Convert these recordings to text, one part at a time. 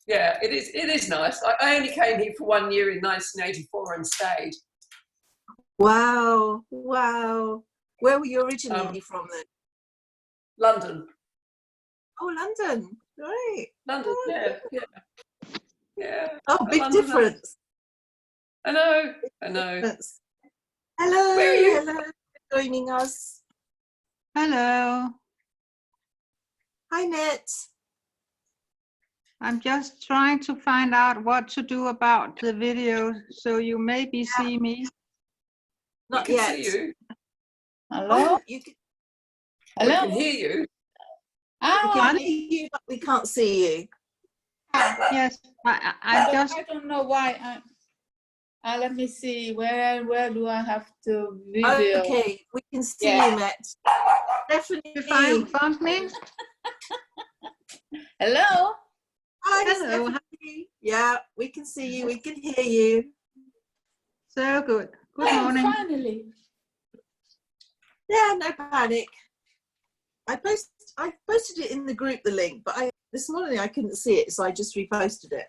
Yeah, it is. It is nice. I only came here for 1 year in 1984 and stayed. Wow, wow. Where were you originally from then? London. Oh, London. Right. London, Oh, yeah, yeah, yeah. oh, big London difference. I know, I know. Hello, Where are you? hello, joining us. Hello. Hi, Net. I'm just trying to find out what to do about the video, so you maybe see me. Not we can yet. see you. Hello? Oh, you can, We Hello? can hear you. we Ah, can hear you, but we can't see you. Yes, I just, I don't know why. Let me see. Where do I have to video? Okay, we can see Yeah. you, Met. Stephanie. you found me? Hello? Hi, Hello. Stephanie. Yeah, we can see you. We can hear you. So good. Good Oh, morning. finally. Yeah, no panic. I posted it in the group, the link, but this morning I couldn't see it, so I just reposted it.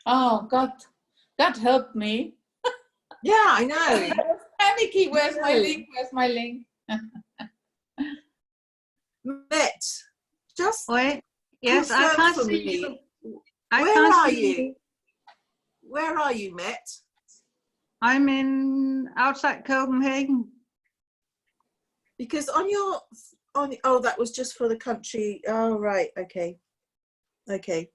Oh, God help me. Yeah, I know. I was panicky. Where's my No. link? Where's my link? Met, just Wait. Yes, I confirm can't for see me. you. I Where can't are see you? Where are you, Met? I'm in outside Copenhagen. Because oh, that was just for the country. Oh, right. Okay. Okay.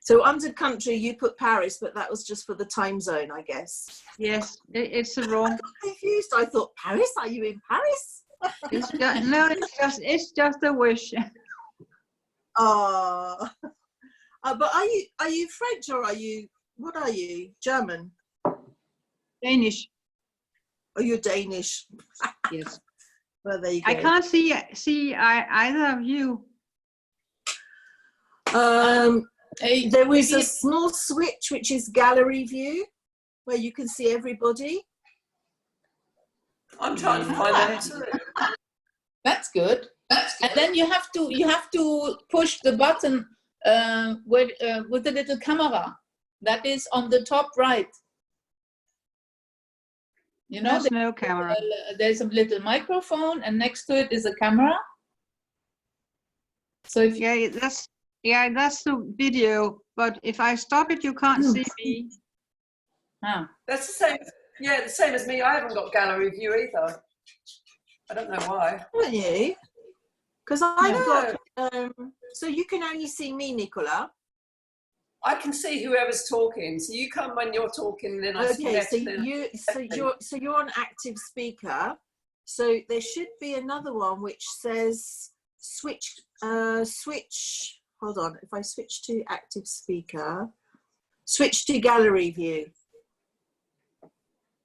So under country, you put Paris, but that was just for the time zone, I guess. Yes, it's the I wrong. got confused. I thought, Paris? Are you in Paris? It's just, no, it's just a wish. Oh. But are you French or what are you? German? Danish. Oh, you're Danish. Yes. Well, there you go. I can't see either of you. There was a small switch, which is gallery view, where you can see everybody. I'm trying to find that too. That's good. And then you have to push the button with the little camera that is on the top right. You know, There's no camera. there's a little microphone, and next to it is a camera. So if that's the video. But if I stop it, you can't see me. That's the same. Yeah, the same as me. I haven't got gallery view either. I don't know why. Haven't you? Because I've got. So you can only see me, Nicola. I can see whoever's talking. So you come when you're talking, then I see Okay, next. so you're an active speaker. So there should be another one which says switch. Hold on. If I switch to active speaker, switch to gallery view.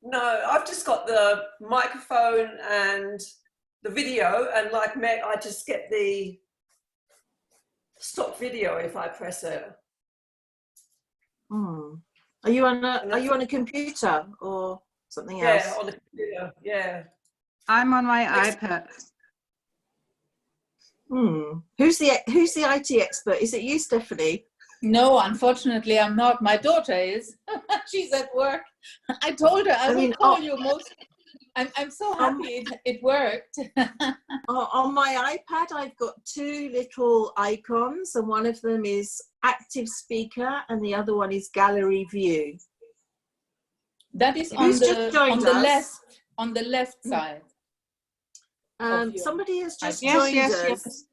No, I've just got the microphone and the video, and like Meg, I just get the stop video if I press it. Are you on a computer or something else? Yeah, on the computer. Yeah. I'm on my iPad. Who's the IT expert? Is it you, Stephanie? no, unfortunately, I'm not. My daughter is. She's at work. I told her I will call you most. I'm so happy it worked. On my iPad, I've got two little icons, and one of them is active speaker, and the other one is gallery view. That is on the left side. Somebody has just joined us,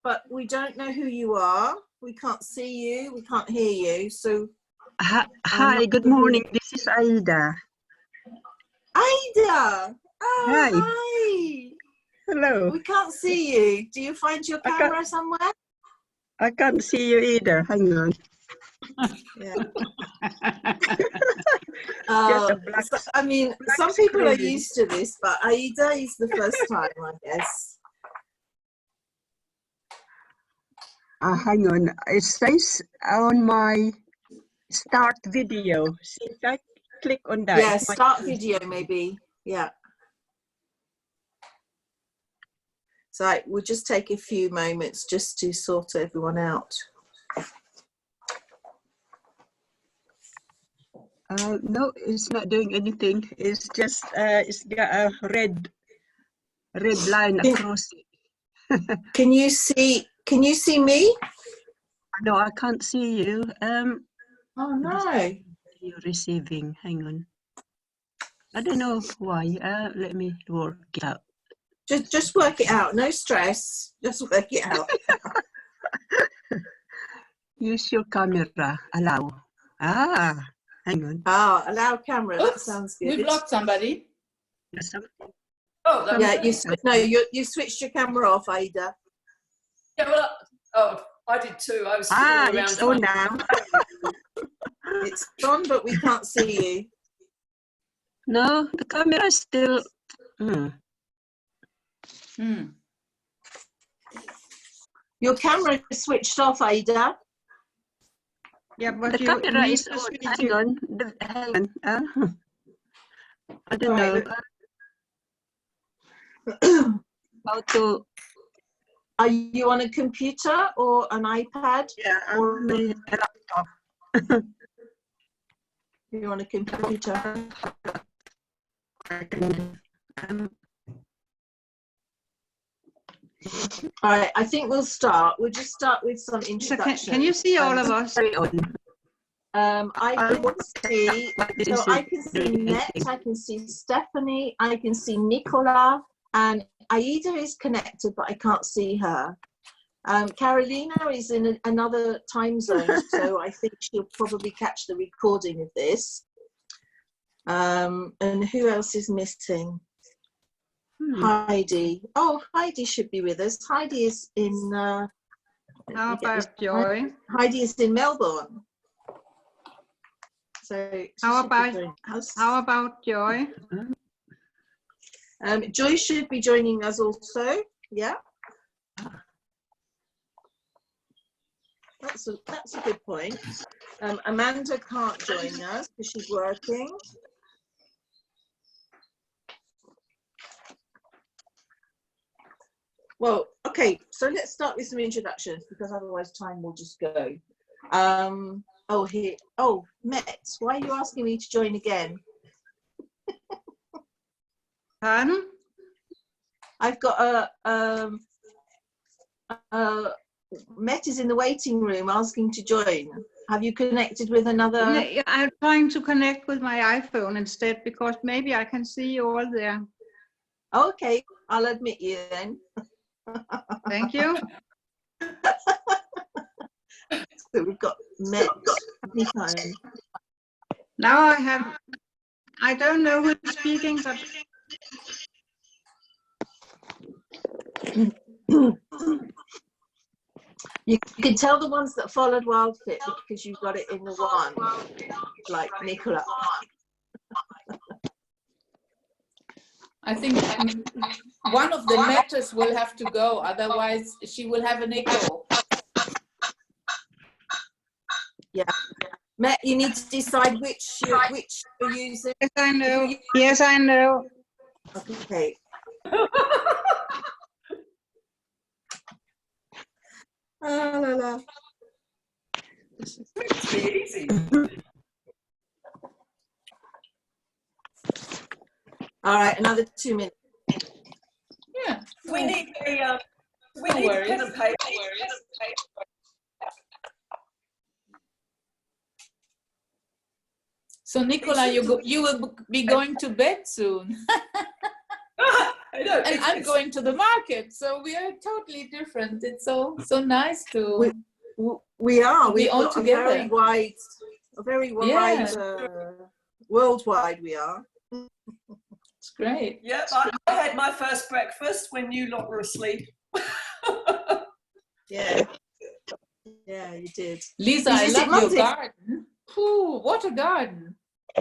but we don't know who you are. We can't see you. We can't hear you. So, hi, good morning. This is Aida. Aida. Oh, hi. Hello. We can't see you. Do you find your camera somewhere? I can't see you either. Hang on. Yeah. I mean, some people are used to this, but Aida is the first time, I guess. Hang on. It says on my start video. See if I click on that. Yeah, start video maybe. Yeah. So we'll just take a few moments just to sort everyone out. No, it's not doing anything. It's just it's got a red line across it. Can you see me? No, I can't see you. Oh no. You're receiving. Hang on. I don't know why. Let me work it out. Just work it out. No stress. Just work it out. Use your camera. Allow. Hang on. Ah, allow camera. That Oops, sounds good. we blocked somebody. There's something. Oh, that Yeah, was you switched your camera off, Ada. yeah, well, I did too. I was fiddling around. It's on now. It's on, but we can't see you. No, the camera is still. Your camera is switched off, Ada. Yeah, but The you camera need is to on. switch Hang it. on. Hang on. I don't Right, know how to. Are you on a computer or an iPad? Yeah, I'm Or on my laptop. you're on a computer? All right, I think we'll start. We'll just start with some So introductions. can you see all of us? Carry on. I can see, so I can see Net, I can see Stephanie, I can see Nicola, and Aida is connected, but I can't see her. Carolina is in another time zone, so I think she'll probably catch the recording of this. And who else is missing? Heidi. Oh, Heidi should be with us. Heidi is in. How about Joy? Heidi is in Melbourne. So How about Joy? Joy should be joining us also. Yeah. That's a good point. Amanda can't join us because she's working. Well, okay, so let's start with some introductions because otherwise time will just go. Met, why are you asking me to join again? Pardon? I've got Met is in the waiting room asking to join. Have you connected with another? Yeah, I'm trying to connect with my iPhone instead because maybe I can see you all there. Okay, I'll admit you then. Thank you. So we've got Met anytime. Now I don't know who's speaking, but You can tell the ones that followed WildFit because you've got it in the one, like Nicola. I think one of the letters will have to go, otherwise she will have an echo. Yeah. Matt, you need to decide which you're using. yes, I know. Yes, I know. Okay. La, la. It's pretty easy. All right, another 2 minutes. Yeah. We need a No worries. pen and paper. So Nicola, you will be going to bed soon. I know, And I'm going to the market, so we are totally different. It's so nice to We are. be We've all got together. a very wide, worldwide we are. It's great. Yep, I had my first breakfast when you lot were asleep. Yeah. Yeah, you did. Lisa, I Is it love your Monday? garden. Ooh, what a garden.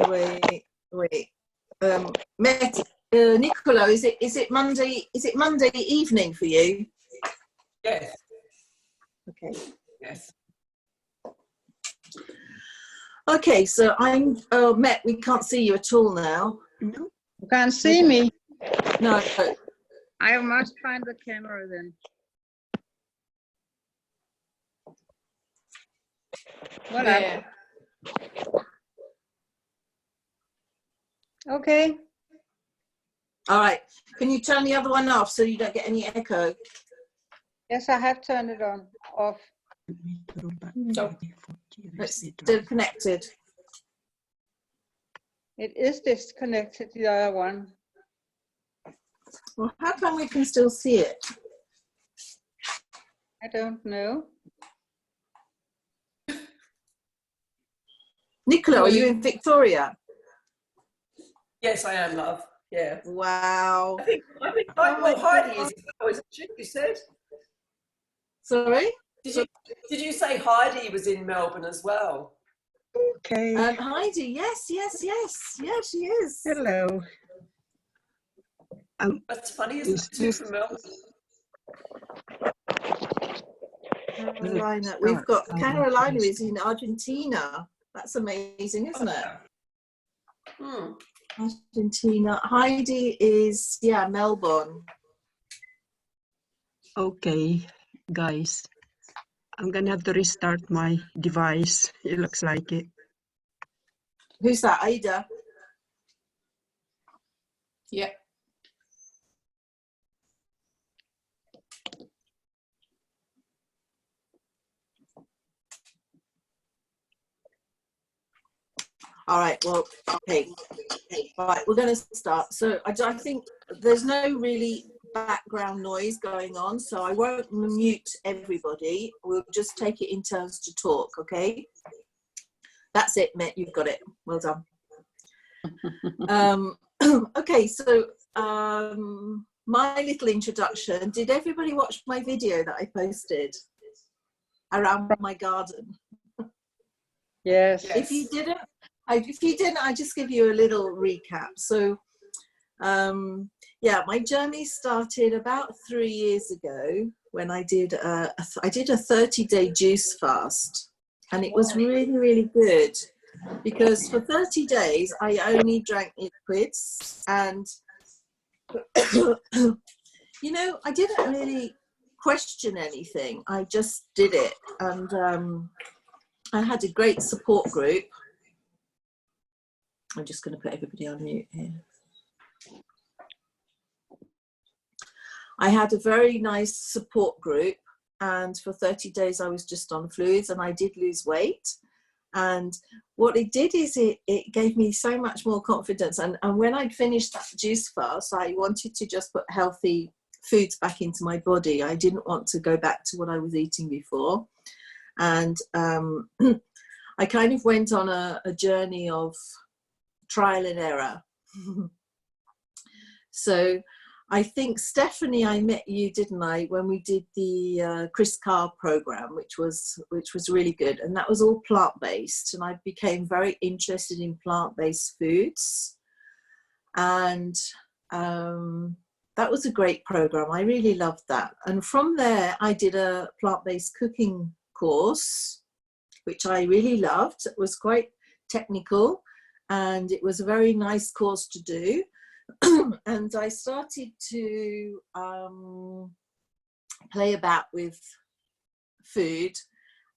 Wait. Met, Nicola, is it Monday evening for you? Yes, Okay. yes. Okay, so I'm Met, we can't see you at all now. No. You can't see me. No. I must find the camera then. What There. Okay. All right. Can you turn the other one off so you don't get any echo? Yes, I have turned it on off. So It's still connected. It is disconnected, the other one. Well, how come we can still see it? I don't know. Nicola, are you in Victoria? Yes, I am, love. Yeah. Wow. I think Oh my Heidi God. is as well, isn't she? You said. Sorry? Did you say Heidi was in Melbourne as well? Okay. Heidi, yes. Yeah, she is. Hello. That's funny, isn't it? Two from Melbourne. Carolina. We've got Carolina is in Argentina. That's amazing, isn't it? Hmm. Argentina. Heidi is, yeah, Melbourne. Okay, guys. I'm gonna have to restart my device. It looks like it. Who's that? Ada? yeah. All right, well, okay. All right, we're going to start. So I think there's no really background noise going on, so I won't mute everybody. We'll just take it in turns to talk, okay? That's it, Mitt, you've got it. Well done. Okay, so my little introduction. Did everybody watch my video that I posted around my garden? Yes. If you didn't, I just give you a little recap. So, yeah, my journey started about 3 years ago when I did a 30-day juice fast, and it was really, really good because for 30 days I only drank liquids, and you know, I didn't really question anything. I just did it, and I had a great support group. I'm just going to put everybody on mute here. I had a very nice support group, and for 30 days I was just on fluids, and I did lose weight. And what it did is it gave me so much more confidence. And when I'd finished that juice fast, I wanted to just put healthy foods back into my body. I didn't want to go back to what I was eating before. And I kind of went on a journey of trial and error. So I think, Stephanie, I met you, didn't I, when we did the Chris Carr program, which was really good, and that was all plant-based, and I became very interested in plant-based foods, and that was a great program. I really loved that. And from there I did a plant-based cooking course, which I really loved. It was quite technical, and it was a very nice course to do. And I started to play about with food.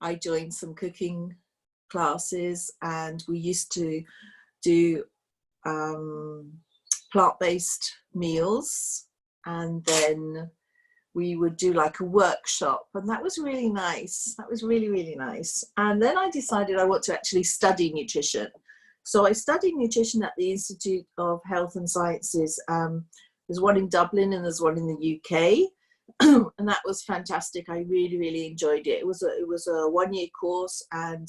I joined some cooking classes, and we used to do plant-based meals, and then we would do like a workshop, and that was really nice. That was really, really nice. And then I decided I want to actually study nutrition. So I studied nutrition at the Institute of Health and Sciences. There's one in Dublin and there's one in the UK. And that was fantastic. I really, really enjoyed it. It was a 1-year course, and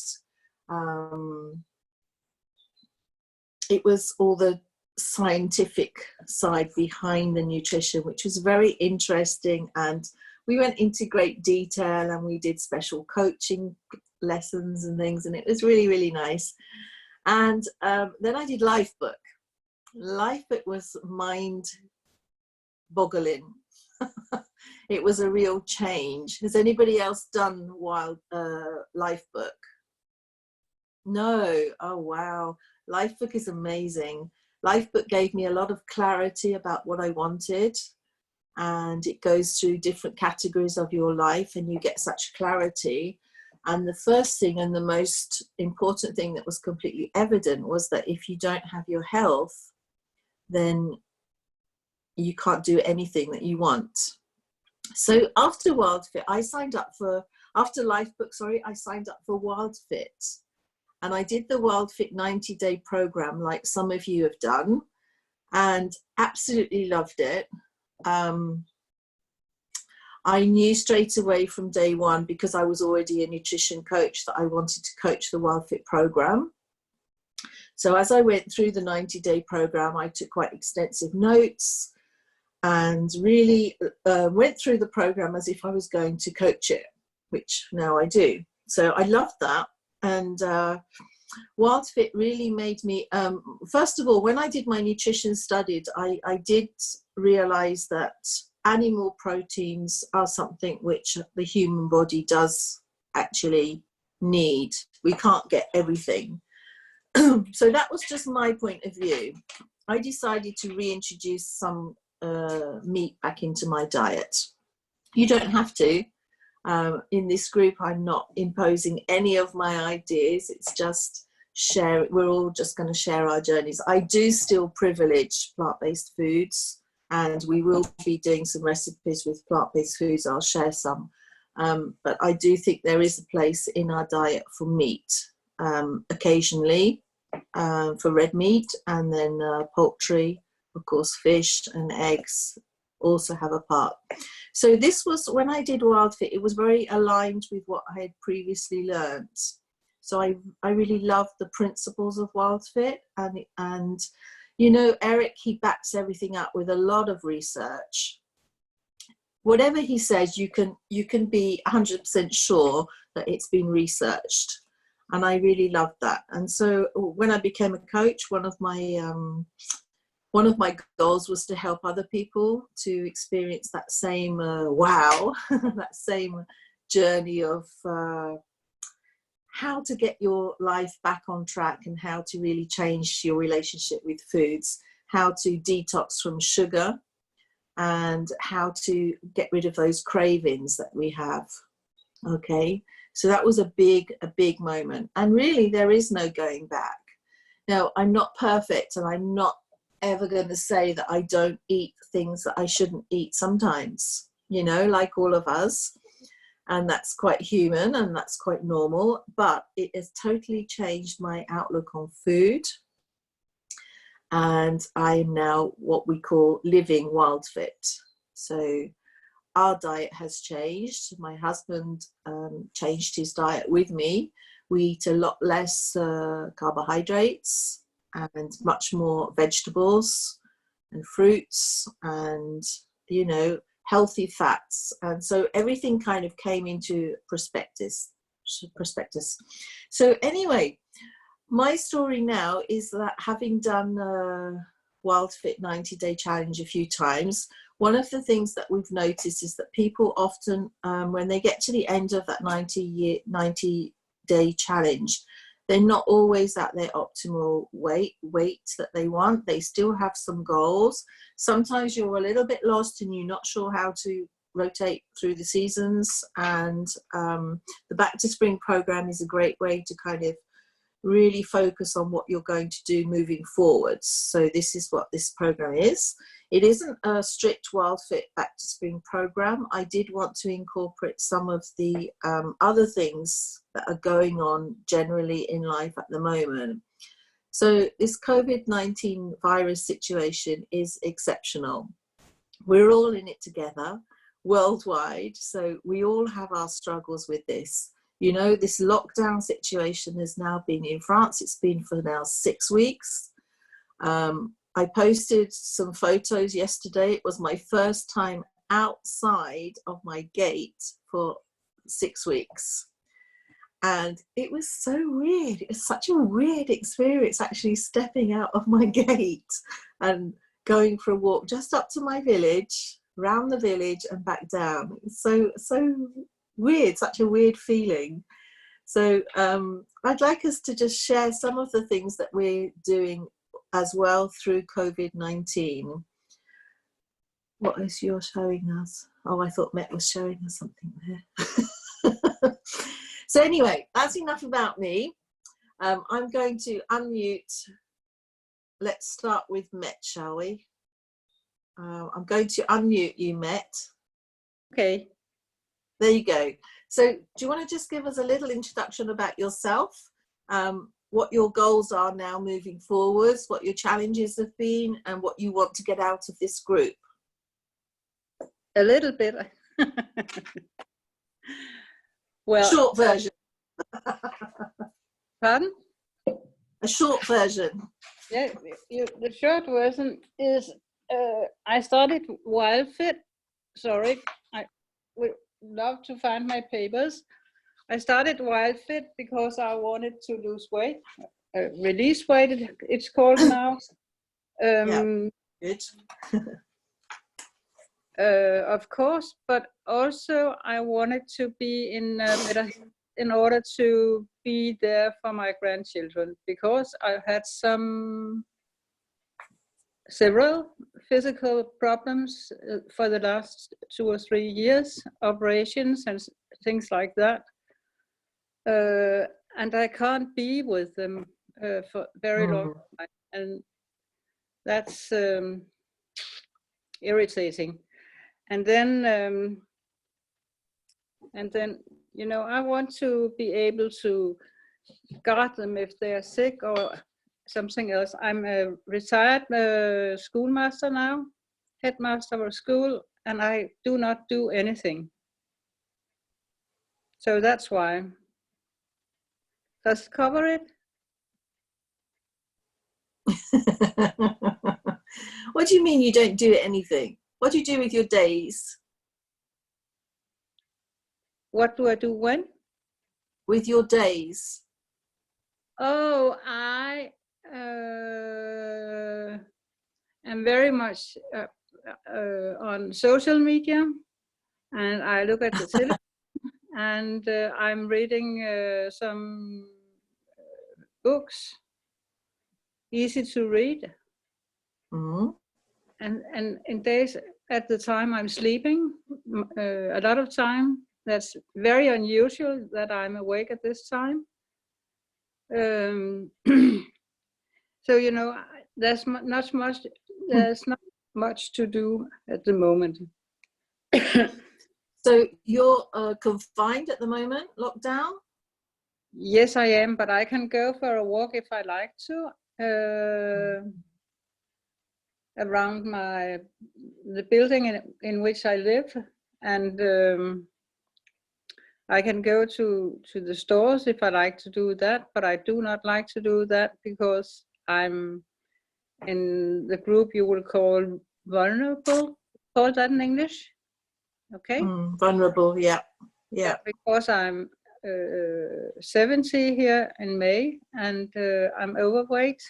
it was all the scientific side behind the nutrition, which was very interesting. And we went into great detail, and we did special coaching lessons and things, and it was really, really nice. And then I did Lifebook. Lifebook was mind-boggling. It was a real change. Has anybody else done Lifebook? No. Oh, wow. Lifebook is amazing. Lifebook gave me a lot of clarity about what I wanted, and it goes through different categories of your life, and you get such clarity. And the first thing and the most important thing that was completely evident was that if you don't have your health, then you can't do anything that you want. So after WildFit, I signed up for, after Lifebook, sorry, I signed up for WildFit. And I did the WildFit 90-day program like some of you have done, and absolutely loved it. I knew straight away from day one, because I was already a nutrition coach, that I wanted to coach the WildFit program. So as I went through the 90-day program, I took quite extensive notes and really went through the program as if I was going to coach it, which now I do. So I loved that. And WildFit really made me, first of all, when I did my nutrition studies, I did realize that animal proteins are something which the human body does actually need. We can't get everything. So that was just my point of view. I decided to reintroduce some meat back into my diet. You don't have to. In this group, I'm not imposing any of my ideas. It's just share. We're all just going to share our journeys. I do still privilege plant-based foods, and we will be doing some recipes with plant-based foods. I'll share some. But I do think there is a place in our diet for meat, occasionally for red meat, and then poultry, of course, fish and eggs also have a part. So this was, when I did WildFit, it was very aligned with what I had previously learned. So I really loved the principles of WildFit, and you know, Eric, he backs everything up with a lot of research. Whatever he says, you can be 100% sure that it's been researched, and I really loved that. And so when I became a coach, one of my goals was to help other people to experience that same wow, that same journey of how to get your life back on track, and how to really change your relationship with foods, how to detox from sugar, and how to get rid of those cravings that we have. Okay, so that was a big moment, and really there is no going back. Now, I'm not perfect, and I'm not ever going to say that I don't eat things that I shouldn't eat sometimes, you know, like all of us. And that's quite human, and that's quite normal, but it has totally changed my outlook on food. And I'm now what we call living WildFit. So our diet has changed. My husband changed his diet with me. We eat a lot less carbohydrates and much more vegetables and fruits, and, you know, healthy fats. And so everything kind of came into prospectus. So anyway, my story now is that, having done WildFit 90-day challenge a few times, one of the things that we've noticed is that people often, when they get to the end of that 90-day challenge, they're not always at their optimal weight that they want. They still have some goals. Sometimes you're a little bit lost and you're not sure how to rotate through the seasons. And the Back to Spring program is a great way to kind of really focus on what you're going to do moving forwards. So this is what this program is. It isn't a strict WildFit Back to Spring program. I did want to incorporate some of the other things that are going on generally in life at the moment. So this COVID-19 virus situation is exceptional. We're all in it together worldwide. So we all have our struggles with this. You know, this lockdown situation has now been in France. It's been for now 6 weeks. I posted some photos yesterday. It was my first time outside of my gate for 6 weeks. And it was so weird. It was such a weird experience, actually stepping out of my gate and going for a walk just up to my village, round the village and back down. It was so weird, such a weird feeling. So I'd like us to just share some of the things that we're doing as well through COVID-19. What is your showing us? Oh, I thought Met was showing us something there. So anyway, that's enough about me. I'm going to unmute let's start with Met, shall we? I'm going to unmute you, Met. Okay. There you go. So do you want to just give us a little introduction about yourself, what your goals are now moving forwards, what your challenges have been, and what you want to get out of this group? A little bit. Well, Short version. pardon? A short version. Yeah, the short version is I started WildFit. Sorry, I would love to find my papers. I started WildFit because I wanted to lose weight, release weight, it's called now. Yeah, good. Of course, but also I wanted to be in better in order to be there for my grandchildren, because I had several physical problems for the last 2 or 3 years, operations and things like that. And I can't be with them for very long time, and that's irritating. And then, you know, I want to be able to guard them if they're sick or something else. I'm a retired schoolmaster now, headmaster of a school, and I do not do anything. So that's why. Does it cover it? What do you mean you don't do anything? What do you do with your days? What do I do when? With your days? Oh, I am very much on social media, and I look at the television, and I'm reading some books, easy to read. Mm-hmm. And in days at the time I'm sleeping a lot of time. That's very unusual that I'm awake at this time. So, you know, there's not much to do at the moment. So you're confined at the moment, lockdown? Yes, I am, but I can go for a walk if I like to, around the building in which I live, and I can go to the stores if I like to do that, but I do not like to do that because I'm in the group you will call vulnerable. Call that in English? Okay. Vulnerable, yeah. Yeah. Because I'm 70 here in May, and I'm overweight,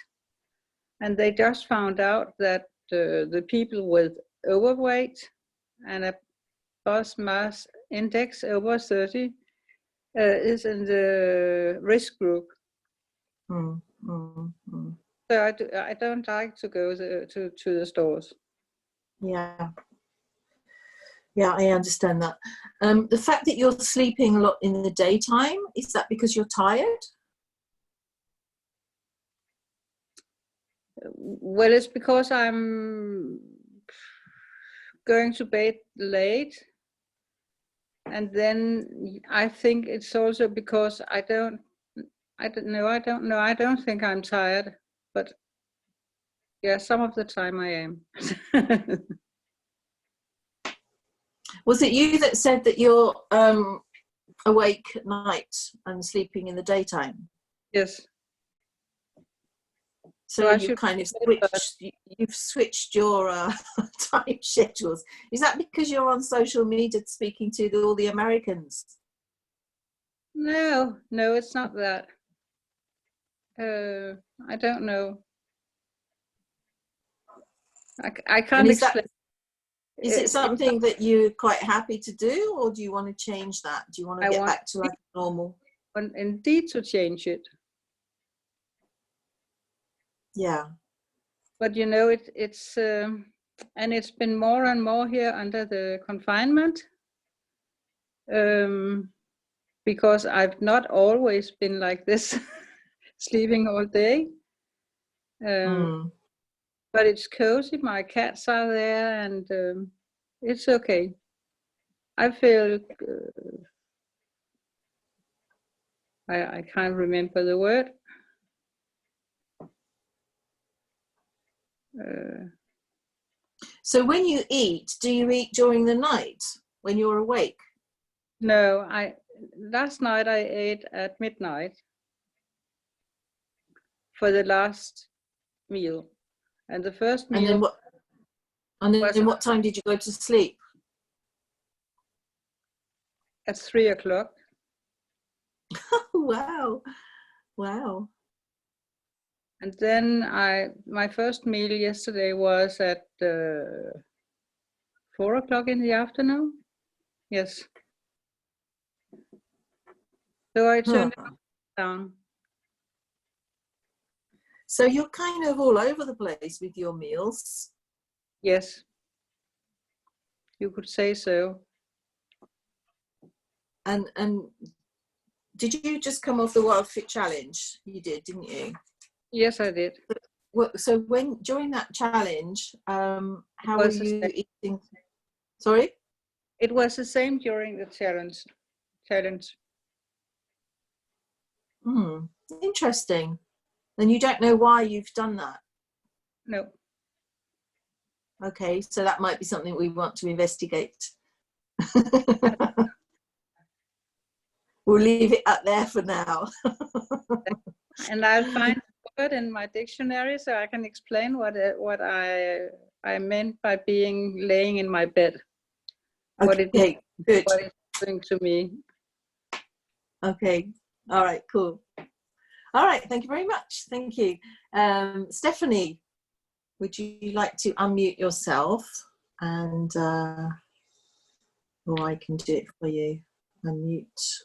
and they just found out that the people with overweight and a body mass index over 30 is in the risk group. So I don't like to go to the stores. Yeah. Yeah, I understand that. The fact that you're sleeping a lot in the daytime, is that because you're tired? Well, it's because I'm going to bed late, and then I think it's also because I don't think I'm tired, but yeah, some of the time I am. Was it you that said that you're awake at night and sleeping in the daytime? Yes. So you kind of you've switched your time schedules. Is that because you're on social media speaking to all the Americans? No, it's not that. I don't know. I can't explain. Is it something that you're quite happy to do, or do you want to change that? Do you want to get back to like normal? Indeed, to change it. Yeah. But you know, it's and it's been more and more here under the confinement, because I've not always been like this, sleeping all day. But it's cozy. My cats are there, and it's okay. I feel I can't remember the word. So when you eat, do you eat during the night when you're awake? No, last night I ate at midnight for the last meal, and the first meal. And then what time did you go to sleep? At 3 o'clock. Wow, wow. And then my first meal yesterday was at 4 o'clock in the afternoon. Yes. So I turned it down. So you're kind of all over the place with your meals. Yes. You could say so. And did you just come off the Wild Fit Challenge? You did, didn't you? Yes, I did. So during that challenge, how were you eating? Sorry? It was the same during the challenge. Interesting. And you don't know why you've done that? No. Okay, so that might be something we want to investigate. We'll leave it up there for now. And I'll find a word in my dictionary so I can explain what I meant by laying in my bed. Okay, good. What it's doing to me. Okay, all right, cool. All right, thank you very much. Thank you. Stephanie, would you like to unmute yourself? And, or I can do it for you. Unmute.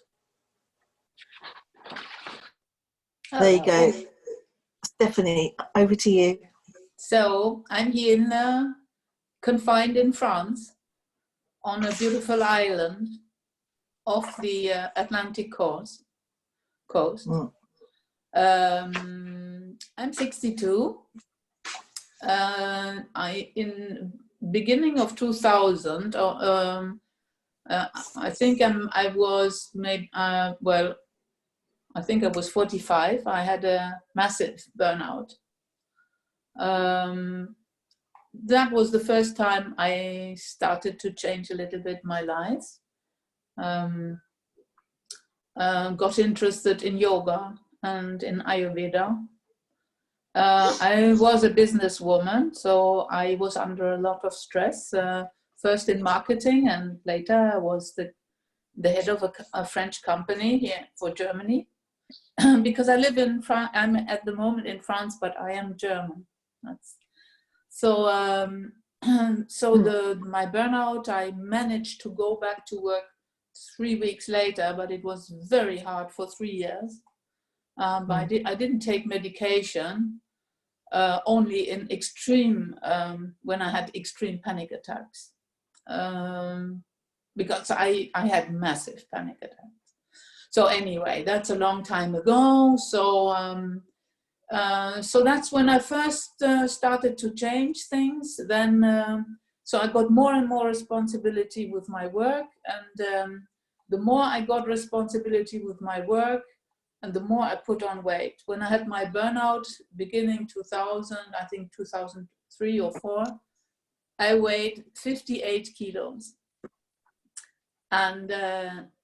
There you go. Stephanie, over to you. So I'm here confined in France on a beautiful island off the Atlantic coast. I'm 62. In beginning of 2000, I think I was maybe I think I was 45. I had a massive burnout. That was the first time I started to change a little bit my life. Got interested in yoga and in Ayurveda. I was a businesswoman, so I was under a lot of stress, first in marketing, and later I was the head of a French company here for Germany. Because I live in France, I'm at the moment in France, but I am German. My burnout, I managed to go back to work 3 weeks later, but it was very hard for 3 years. But I didn't take medication, only in extreme, when I had extreme panic attacks. Because I had massive panic attacks. So anyway, that's a long time ago. So that's when I first started to change things. Then, so I got more and more responsibility with my work, and the more I got responsibility with my work, and the more I put on weight. When I had my burnout, beginning 2000, I think 2003 or 4, I weighed 58 kilos, and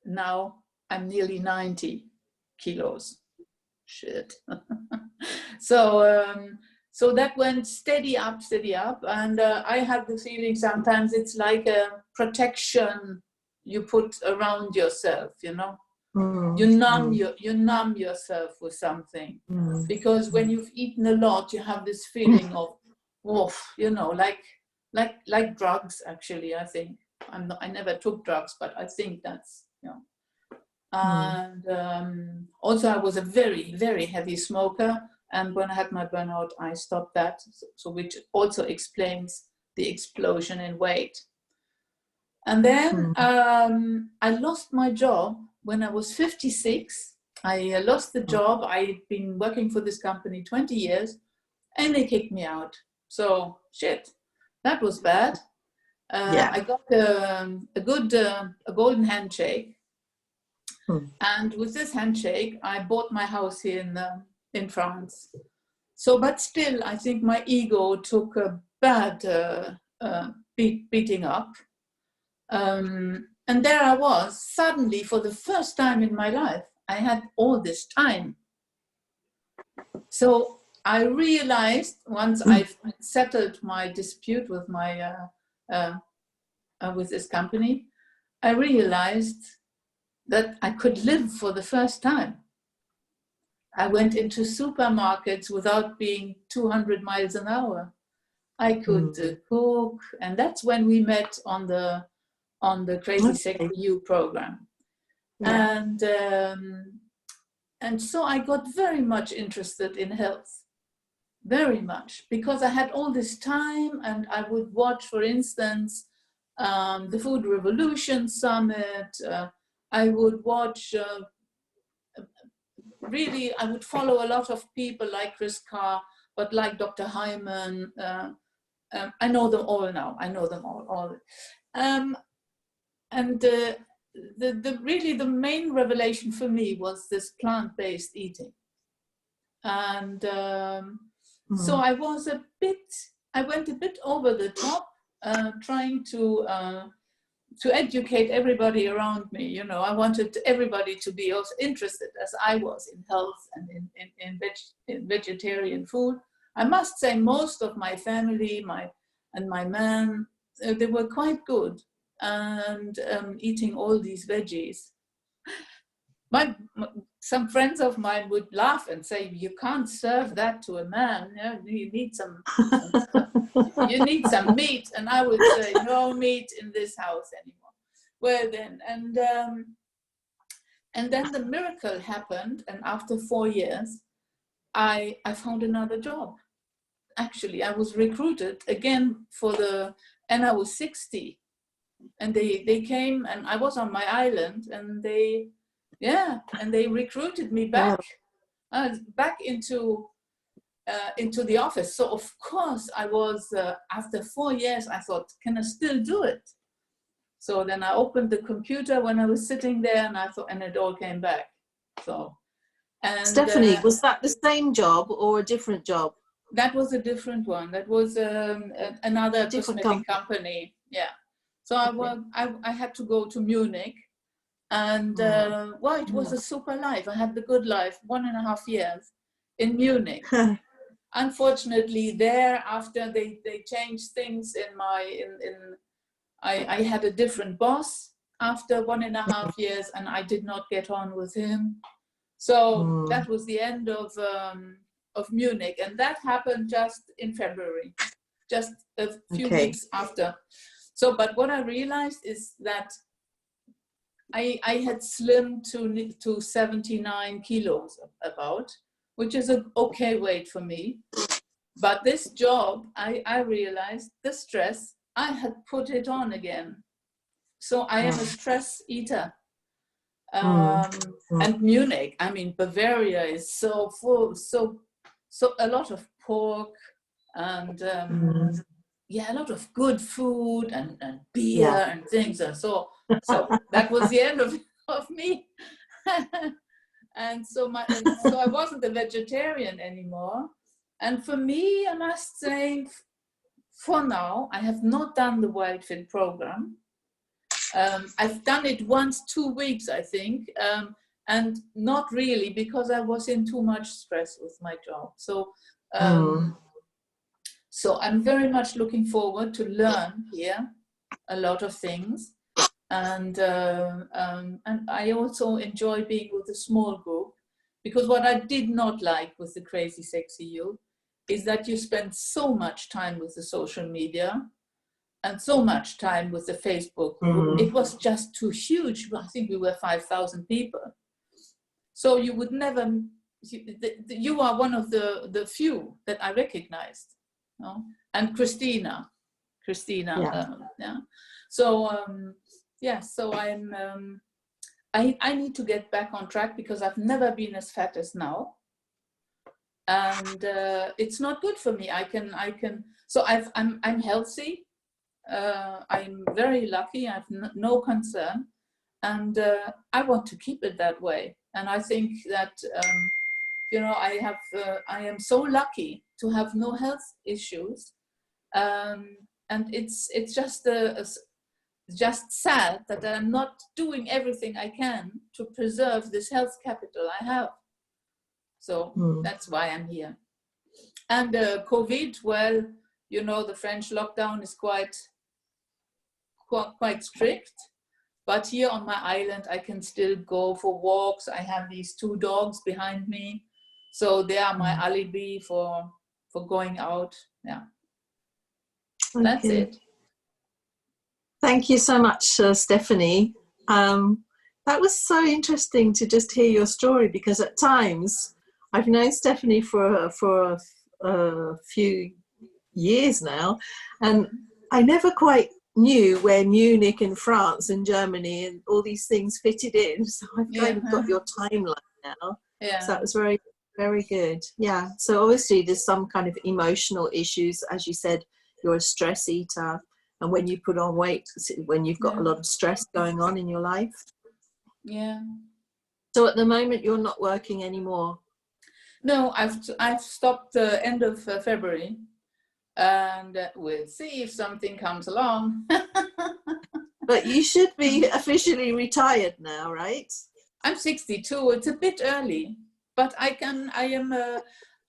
now I'm nearly 90 kilos. Shit. So that went steady up, and I had the feeling sometimes it's like a protection you put around yourself, you know. You numb yourself with something, because when you've eaten a lot, you have this feeling of, you know, like drugs. Actually, I think I never took drugs, but I think that's, you know. And also I was a very, very heavy smoker, and when I had my burnout, I stopped that, so which also explains the explosion in weight. And then I lost my job when I was 56. I lost the job. I'd been working for this company 20 years, and they kicked me out. So shit, that was bad. Yeah. I got a golden handshake, and with this handshake, I bought my house here in France. So, but still, I think my ego took a bad beating up. And there I was, suddenly, for the first time in my life, I had all this time. So I realized, once I've settled my dispute with my with this company, I realized that I could live for the first time. I went into supermarkets without being 200 miles an hour. I could cook, and that's when we met on the Crazy Sexy You program. Yeah. And so I got very much interested in health, very much, because I had all this time, and I would watch, for instance, the Food Revolution Summit. I would watch, really, I would follow a lot of people like Chris Carr, but like Dr. Hyman. I know them all now. I know them all. Really the main revelation for me was this plant-based eating. And so I went a bit over the top, trying to educate everybody around me. You know, I wanted everybody to be also interested, as I was, in health and in vegetarian food. I must say, most of my family, my man, they were quite good and eating all these veggies. Some friends of mine would laugh and say, "You can't serve that to a man. You need some you need some meat." And I would say, "No meat in this house anymore." Well then, and then the miracle happened, and after 4 years, I found another job. Actually, I was recruited again and I was 60, and they came, and I was on my island, and they recruited me back, back into the office. So of course I was, after 4 years, I thought, can I still do it? So then I opened the computer when I was sitting there, and I thought, and it all came back. So, and Stephanie, was that the same job or a different job? That was a different one. That was another cosmetic company. Yeah. So I had to go to Munich, and it was a super life. I had the good life, 1.5 years in Munich. Unfortunately, there, after they changed things I had a different boss after 1.5 years, and I did not get on with him. So that was the end of Munich, and that happened just in February, just a few weeks after. So, but what I realized is that I had slimmed to 79 kilos about, which is an okay weight for me. But this job, I realized the stress, I had put it on again. So I am a stress eater. And Munich, I mean, Bavaria is so full, so a lot of pork and a lot of good food and beer and things. And so that was the end of me. And so I wasn't a vegetarian anymore. And for me, I must say, for now, I have not done the Wild Fit program. I've done it once, 2 weeks, I think, and not really, because I was in too much stress with my job. So, so I'm very much looking forward to learn here a lot of things, and I also enjoy being with a small group, because what I did not like with the Crazy Sexy You is that you spend so much time with the social media and so much time with the Facebook group. It was just too huge. I think we were 5,000 people. So you would never, you are one of the few that I recognized. No? And Christina. Yeah. So, so I need to get back on track, because I've never been as fat as now. and it's not good for me. So I'm healthy. I'm very lucky. I have no concern, and I want to keep it that way. And I think that you know, I am so lucky to have no health issues, and it's just sad that I'm not doing everything I can to preserve this health capital I have. So that's why I'm here. And COVID, well, you know, the French lockdown is quite strict. But here on my island, I can still go for walks. I have these 2 dogs behind me. So they are my alibi for going out. Yeah. Okay. That's it. Thank you so much, Stephanie. That was so interesting to just hear your story, because at times I've known Stephanie for a few years now, and I never quite knew where Munich and France and Germany and all these things fitted in. So I've kind of got your timeline now. Yeah. So that was very, very good. Yeah. So obviously there's some kind of emotional issues. As you said, you're a stress eater. And when you put on weight, when you've got a lot of stress going on in your life. Yeah. So at the moment you're not working anymore? No, I've stopped the end of February, and we'll see if something comes along. But you should be officially retired now, right? I'm 62. It's a bit early, but I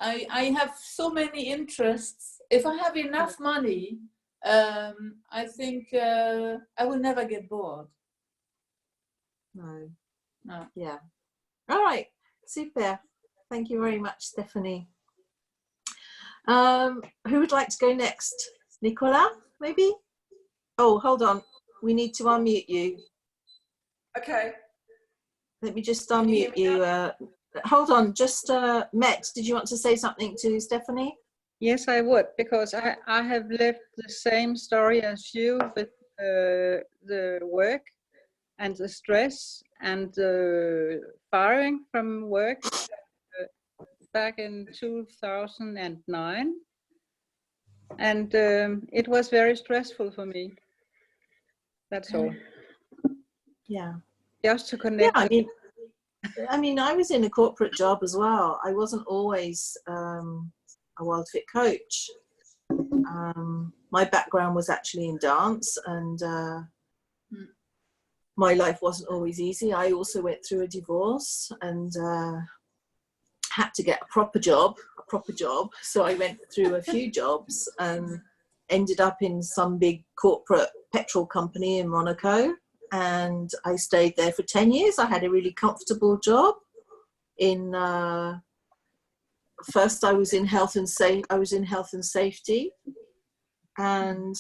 have so many interests. If I have enough money, I think I will never get bored. No. No. Yeah. All right. Super. Thank you very much, Stephanie. Who would like to go next? Nicola, maybe? Oh, hold on. We need to unmute you. Okay. Let me just Can you unmute hear me you. Hold on. Just Met, did you want to say something to Stephanie? Yes, I would, because I have lived the same story as you with the work and the stress and the firing from work back in 2009. And it was very stressful for me. That's all. Yeah. Just to connect. Yeah, I mean, I was in a corporate job as well. I wasn't always a Wild Fit coach. My background was actually in dance, and my life wasn't always easy. I also went through a divorce and had to get a proper job. So I went through a few jobs and ended up in some big corporate petrol company in Monaco. And I stayed there for 10 years. I had a really comfortable job. First I was in health and safety. And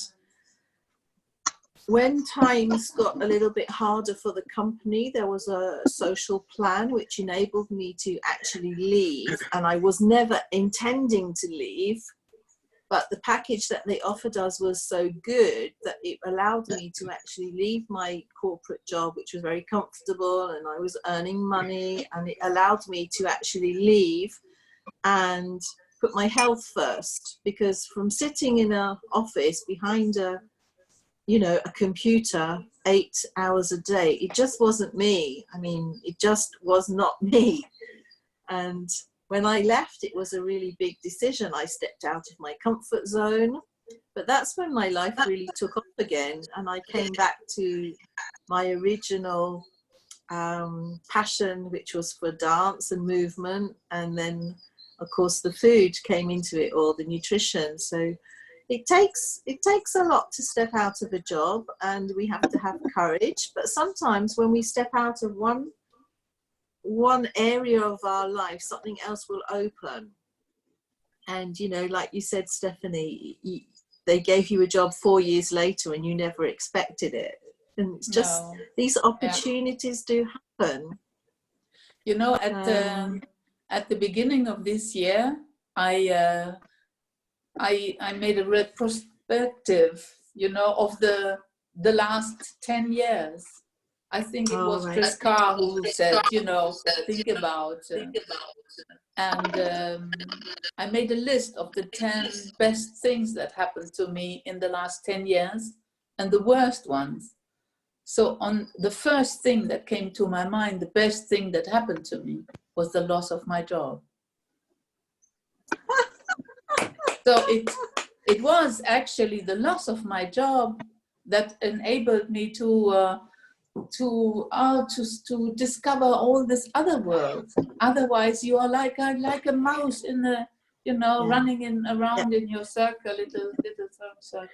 when times got a little bit harder for the company, there was a social plan which enabled me to actually leave. And I was never intending to leave, but the package that they offered us was so good that it allowed me to actually leave my corporate job, which was very comfortable, and I was earning money, and it allowed me to actually leave and put my health first. Because from sitting in an office behind a computer 8 hours a day, it just wasn't me. I mean, it just was not me. And when I left, it was a really big decision. I stepped out of my comfort zone, but that's when my life really took off again. And I came back to my original passion, which was for dance and movement. And then, of course, the food came into it all, the nutrition. So it takes a lot to step out of a job, and we have to have courage. But sometimes when we step out of one area of our life, something else will open. And like you said, Stephanie, they gave you a job 4 years later and you never expected it. And it's just these opportunities do happen. At the beginning of this year, I made a retrospective, of the last 10 years. I think it was Chris Carr who said, think about and I made a list of the 10 best things that happened to me in the last 10 years and the worst ones. So on the first thing that came to my mind, the best thing that happened to me was the loss of my job. So it was actually the loss of my job that enabled me to discover all this other world. Otherwise, you are like a mouse in the, running around in your circle, little circle.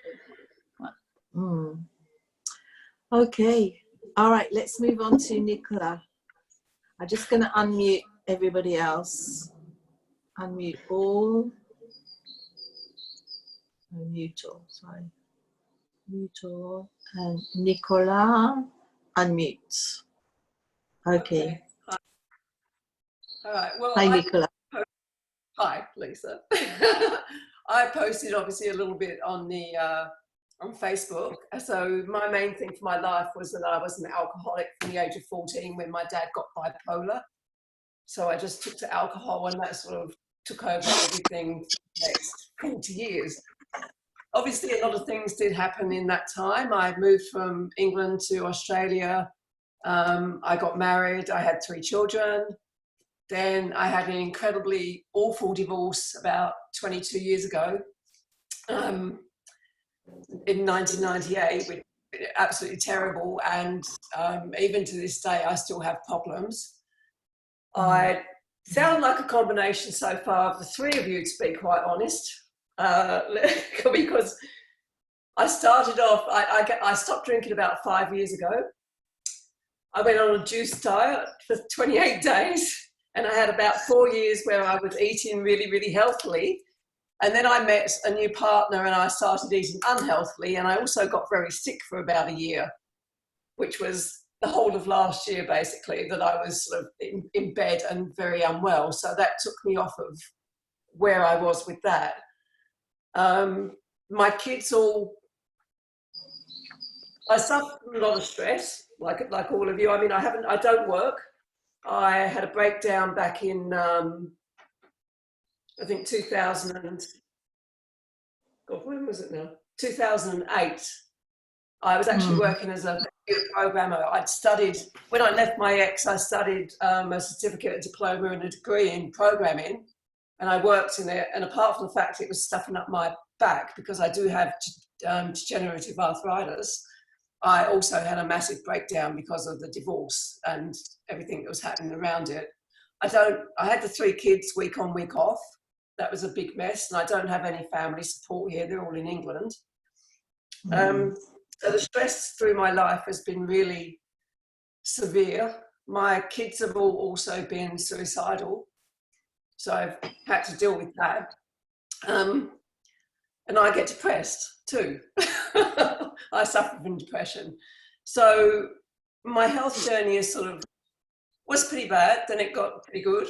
Okay, all right, let's move on to Nicola. I'm just going to unmute everybody else. Unmute all. Mute all, sorry. Mute all. And Nicola, unmute. Okay. Hi. All right. Well, Hi, Nicola. Hi, Lisa. I posted obviously a little bit on the on Facebook. So my main thing for my life was that I was an alcoholic from the age of 14 when my dad got bipolar. So I just took to alcohol, and that sort of took over everything for the next 40 years. Obviously, a lot of things did happen in that time. I moved from England to Australia. I got married. I had 3 children. Then I had an incredibly awful divorce about 22 years ago in 1998, which was absolutely terrible. And even to this day, I still have problems. I sound like a combination so far of the 3 of you, to be quite honest, because I started off, I stopped drinking about 5 years ago. I went on a juice diet for 28 days. And I had about 4 years where I was eating really, really healthily. And then I met a new partner and I started eating unhealthily. And I also got very sick for about a year, which was the whole of last year, basically, that I was sort of in bed and very unwell. So that took me off of where I was with that. My kids I suffered from a lot of stress, like all of you. I mean, I don't work. I had a breakdown back in, I think 2008. I was actually working as a computer programmer. I'd studied, when I left my ex, I studied a certificate, a diploma and a degree in programming, and I worked in it. And apart from the fact it was stuffing up my back, because I do have degenerative arthritis, I also had a massive breakdown because of the divorce and everything that was happening around it. I had the 3 kids week on, week off. That was a big mess, and I don't have any family support here. They're all in England. So the stress through my life has been really severe. My kids have all also been suicidal, so I've had to deal with that. And I get depressed too. I suffer from depression. So my health journey was pretty bad, then it got pretty good,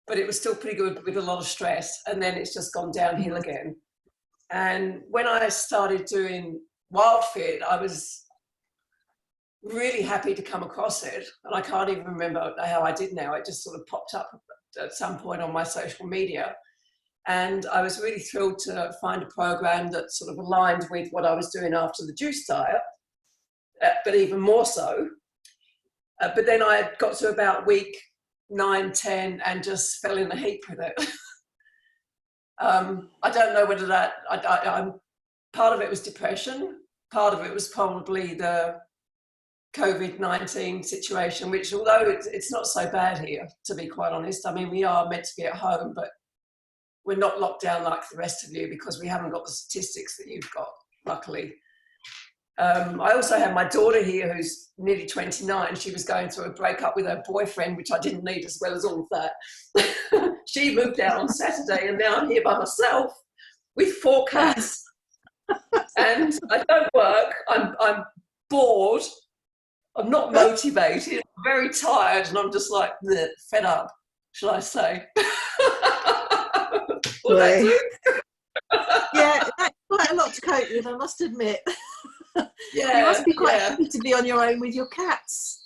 but it was still pretty good with a lot of stress, and then it's just gone downhill again. And when I started doing WildFit, I was really happy to come across it, and I can't even remember how I did now. It just sort of popped up at some point on my social media. And I was really thrilled to find a program that sort of aligned with what I was doing after the juice diet, but even more so. But then I got to about week 9, 10 and just fell in a heap with it. I don't know whether part of it was depression, part of it was probably the Covid-19 situation, which although it's not so bad here, to be quite honest. I mean, we are meant to be at home, but we're not locked down like the rest of you because we haven't got the statistics that you've got, luckily. I also have my daughter here who's nearly 29. She was going through a breakup with her boyfriend, which I didn't need, as well as all of that. She moved out on Saturday, and now I'm here by myself with 4 cats. And I don't work. I'm bored. I'm not motivated. I'm very tired, and I'm just like fed up, shall I say. Yeah, that's quite a lot to cope with, I must admit. Yeah, you must be quite happy to be on your own with your cats.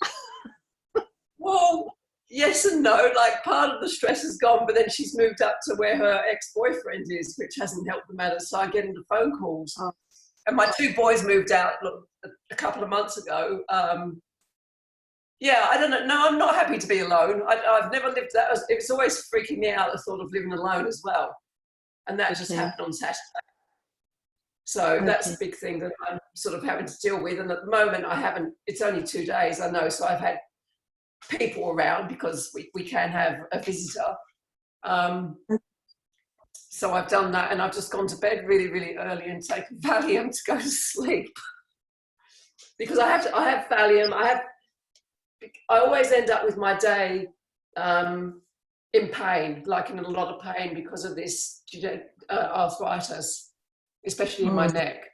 Well, yes and no. Like, part of the stress is gone, but then she's moved up to where her ex-boyfriend is, which hasn't helped the matter. So I get into phone calls. Oh. And my 2 boys moved out a couple of months ago. Yeah, I don't know. No, I'm not happy to be alone. I've never lived that. It was always freaking me out, the thought of living alone as well. And that just happened on Saturday. So that's a big thing that I'm sort of having to deal with. And at the moment, I haven't, it's only 2 days, I know. So I've had people around because we can have a visitor. So I've done that, and I've just gone to bed really, really early and taken Valium to go to sleep. Because I have Valium, I always end up with my day in pain, like in a lot of pain because of this arthritis, especially in my neck.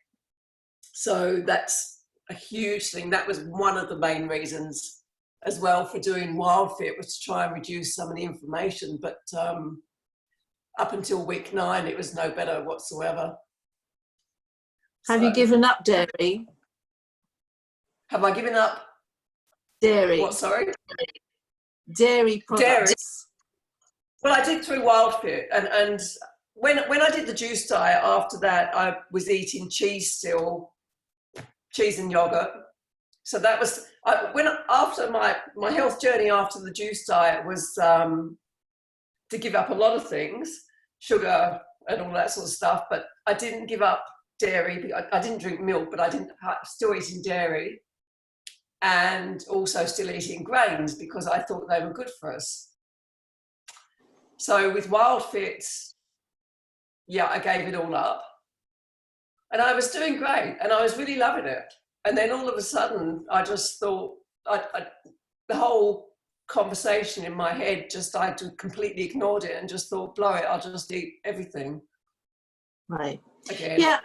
So that's a huge thing. That was one of the main reasons as well for doing WildFit, was to try and reduce some of the inflammation. But up until week 9, it was no better whatsoever. Have you given up dairy? Have I given up? Dairy. What, sorry? Dairy products. Dairy. Well, I did through WildFit, and when I did the juice diet, after that, I was eating cheese still, cheese and yogurt. So that was, after my health journey after the juice diet was to give up a lot of things, sugar and all that sort of stuff, but I didn't give up dairy. I didn't drink milk, but I'm still eating dairy, and also still eating grains because I thought they were good for us. So with WildFit, yeah, I gave it all up, and I was doing great, and I was really loving it. And then all of a sudden, I just thought, the whole conversation in my head, I completely ignored it and just thought, blow it, I'll just eat everything. Right. Again. Yeah,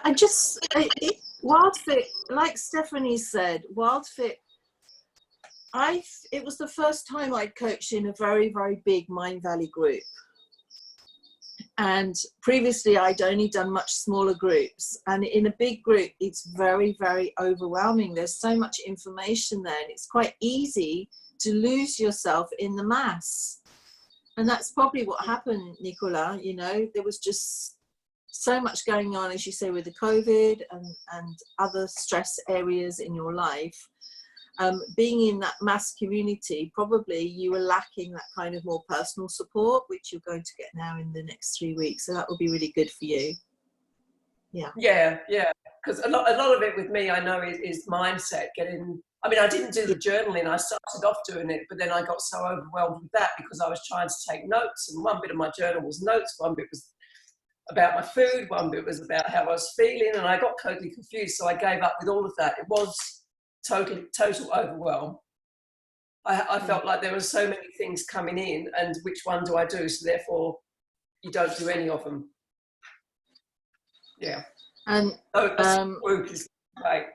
WildFit, like Stephanie said, WildFit, it was the first time I coached in a very, very big Mind Valley group. And previously I'd only done much smaller groups, and in a big group it's very, very overwhelming. There's so much information there, and it's quite easy to lose yourself in the mass. And that's probably what happened, Nicola. You know, there was just so much going on, as you say, with the COVID and other stress areas in your life. Being in that mass community, probably you were lacking that kind of more personal support, which you're going to get now in the next 3 weeks. So that will be really good for you. Yeah. Yeah, yeah. Because a lot of it with me, I know, is mindset. I mean, I didn't do the journaling. I started off doing it, but then I got so overwhelmed with that because I was trying to take notes. And one bit of my journal was notes, one bit was about my food, one bit was about how I was feeling, and I got totally confused. So I gave up with all of that. It was total overwhelm. I felt like there were so many things coming in, and which one do I do? So therefore, you don't do any of them. Yeah. And group is great.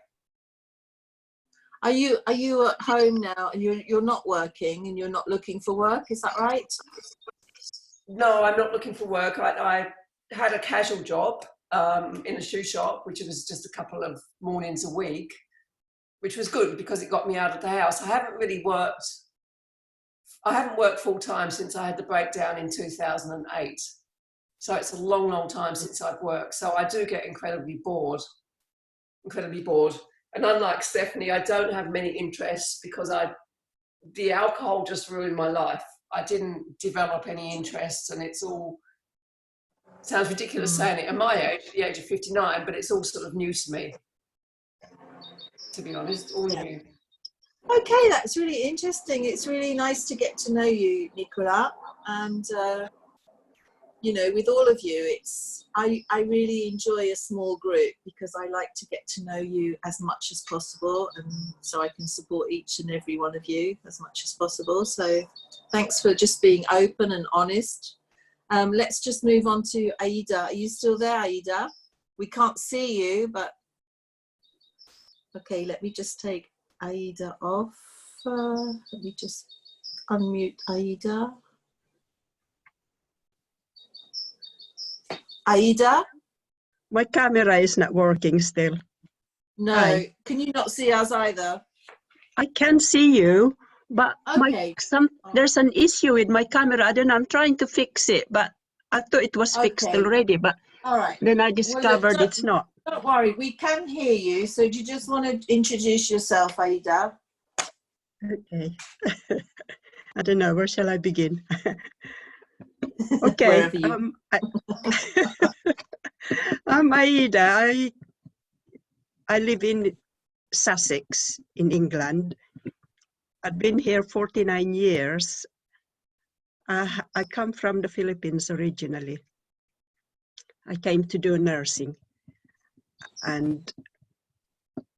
Are you at home now, and you're not working, and you're not looking for work? Is that right? No, I'm not looking for work. I had a casual job in a shoe shop, which was just a couple of mornings a week, which was good because it got me out of the house. I haven't worked full time since I had the breakdown in 2008. So it's a long, long time since I've worked. So I do get incredibly bored. And unlike Stephanie, I don't have many interests because the alcohol just ruined my life. I didn't develop any interests, and sounds ridiculous saying it at my age, the age of 59, but it's all sort of new to me, to be honest, all new. Okay, that's really interesting. It's really nice to get to know you, Nicola. And, you know, with all of you, I really enjoy a small group because I like to get to know you as much as possible, and so I can support each and every one of you as much as possible. So thanks for just being open and honest. Let's just move on to Aida. Are you still there, Aida? We can't see you, but okay, let me just take Aida off. Let me just unmute Aida. Aida? My camera is not working still. No. Hi. Can you not see us either? I can see you, But Okay. there's an issue with my camera. I don't know. I'm trying to fix it, but I thought it was fixed Okay. already. But All right. then I Well, look, discovered it's not. don't worry. We can hear you. So do you just want to introduce yourself, Ada? Okay. I don't know. Where shall I begin? Okay. Wherever you. I'm Aida. I live in Sussex in England. I've been here 49 years. I come from the Philippines originally. I came to do nursing, and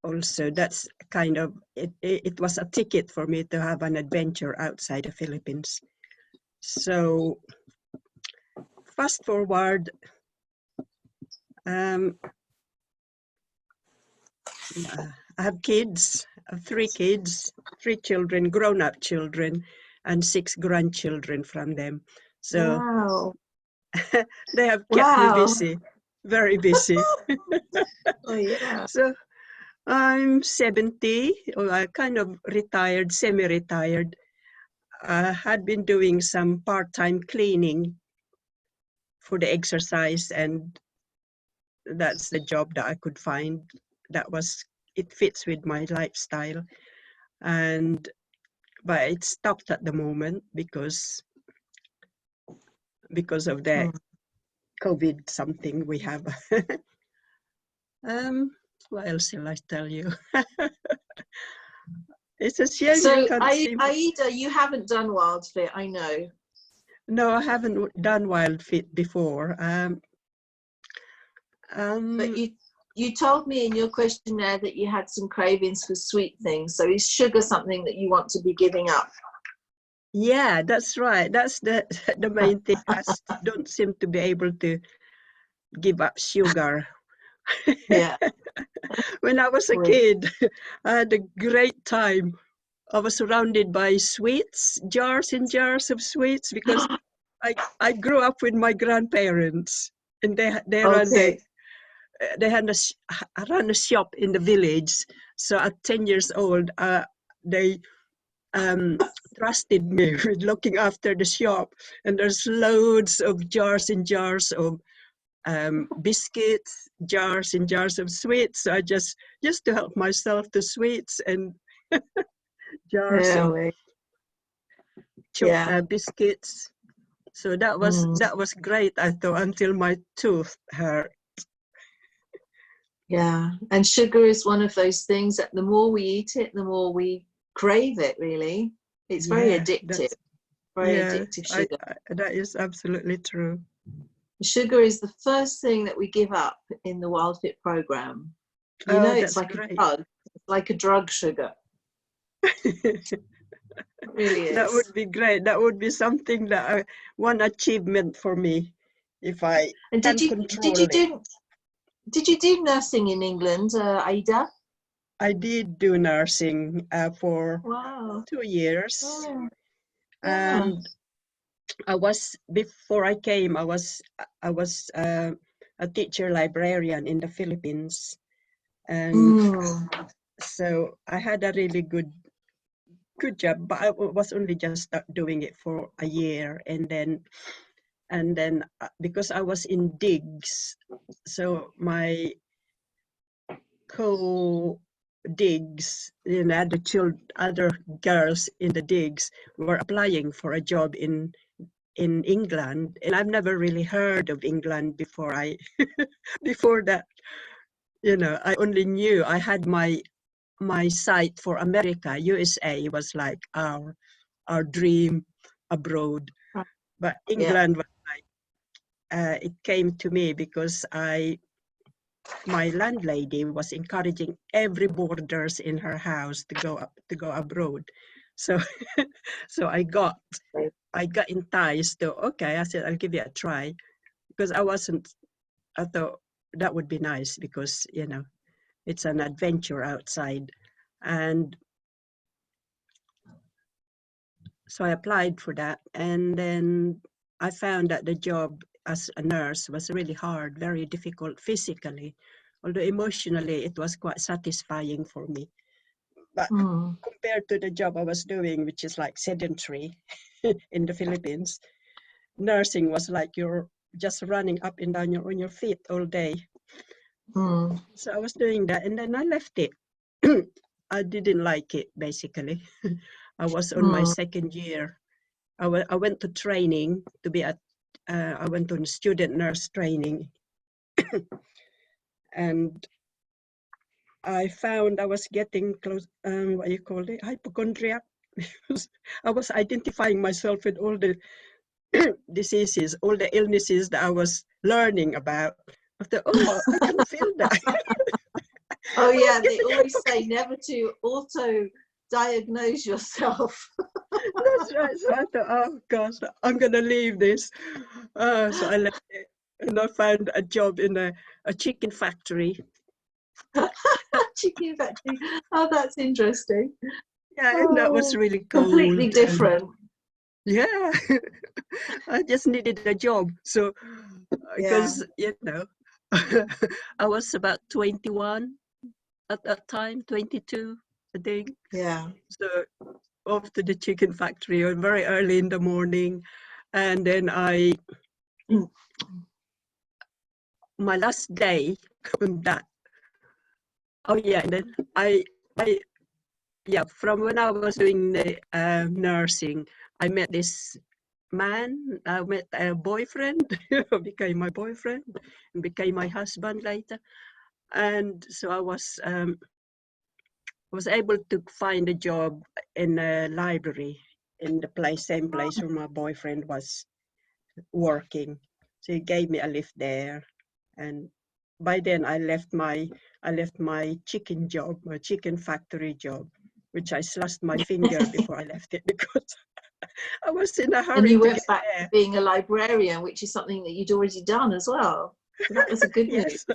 also that's kind of, it was a ticket for me to have an adventure outside the Philippines. So fast forward, I have kids, I have 3 kids, 3 children, grown-up children, and 6 grandchildren from them. So Wow. they have kept me Wow. busy, very busy. Oh, yeah. So I'm 70, or I kind of retired, semi-retired. I had been doing some part-time cleaning for the exercise, and that's the job that I could find it fits with my lifestyle. But it stopped at the moment because of the COVID something we have. What else shall I tell you? It's a shame you So, can't see me. Aida, you haven't done WildFit, I know. No, I haven't done Wild Fit before. But you told me in your questionnaire that you had some cravings for sweet things. So is sugar something that you want to be giving up? Yeah, that's right. That's the main thing. Don't seem to be able to give up sugar. Yeah. When I was a Great. kid, I had a great time. I was surrounded by sweets, jars and jars of sweets, because I grew up with my grandparents, and they Okay. ran a shop in the village. So at 10 years old, they trusted me with looking after the shop, and there's loads of jars and jars of biscuits, jars and jars of sweets. So I just to help myself to sweets and jars of Yeah. biscuits. So that was great, I thought, until my tooth hurt. Yeah. And sugar is one of those things that the more we eat it, the more we crave it, really. It's very addictive. Very addictive sugar. That is absolutely true. Sugar is the first thing that we give up in the WildFit program. You know, it's like great. a drug. It's like a drug, sugar. It really is. That would be great. That would be something that one achievement for me, if I and can control it. Did you do nursing in England, Aida? I did do nursing for 2 years. Oh. And before I came, I was a teacher librarian in the Philippines, and so I had a really good job. But I was only just doing it for a year, and then because I was in digs, so my digs, other girls in the digs were applying for a job in England, and I've never really heard of England before before that. I only knew I had my sight for America. USA was like our dream abroad, but England was like, it came to me because my landlady was encouraging every boarders in her house to go abroad. So so I got enticed to, okay, I said, I'll give it a try, because I thought that would be nice, because it's an adventure outside. And so I applied for that, and then I found that the job as a nurse was really hard, very difficult physically, although emotionally it was quite satisfying for me. But Mm. compared to the job I was doing, which is like sedentary in the Philippines, nursing was like you're just running up and down on your feet all day. Mm. So I was doing that, and then I left it. I didn't like it, basically. I was on my Mm. second year. I went to training to be I went on student nurse training. And I found I was getting close, what you call it, hypochondriac. I was identifying myself with all the diseases, all the illnesses that I was learning about. I thought, oh, I can feel that. Oh I was yeah, they getting always say never to auto-diagnose yourself. That's right. So I thought, oh gosh, I'm gonna leave this. So I left it, and I found a job in a chicken factory. Chicken factory. Oh, that's interesting. Yeah, and that was Oh, really completely cold. And different. yeah, I just needed a job. So Yeah. because I was about 21 at that time, 22, I think. Yeah. So off to the chicken factory very early in the morning, and then my last day on that. Oh yeah, and then from when I was doing the nursing, I met this man. I met a boyfriend, became my boyfriend, and became my husband later. And so I was able to find a job in a library in the same place where my boyfriend was working. So he gave me a lift there, and by then I left my chicken job, my chicken factory job, which I slashed my finger before I left it because I was in a And hurry you to went get back to there. being a librarian, which is something that you'd already done as well. So that was a good move. Yes.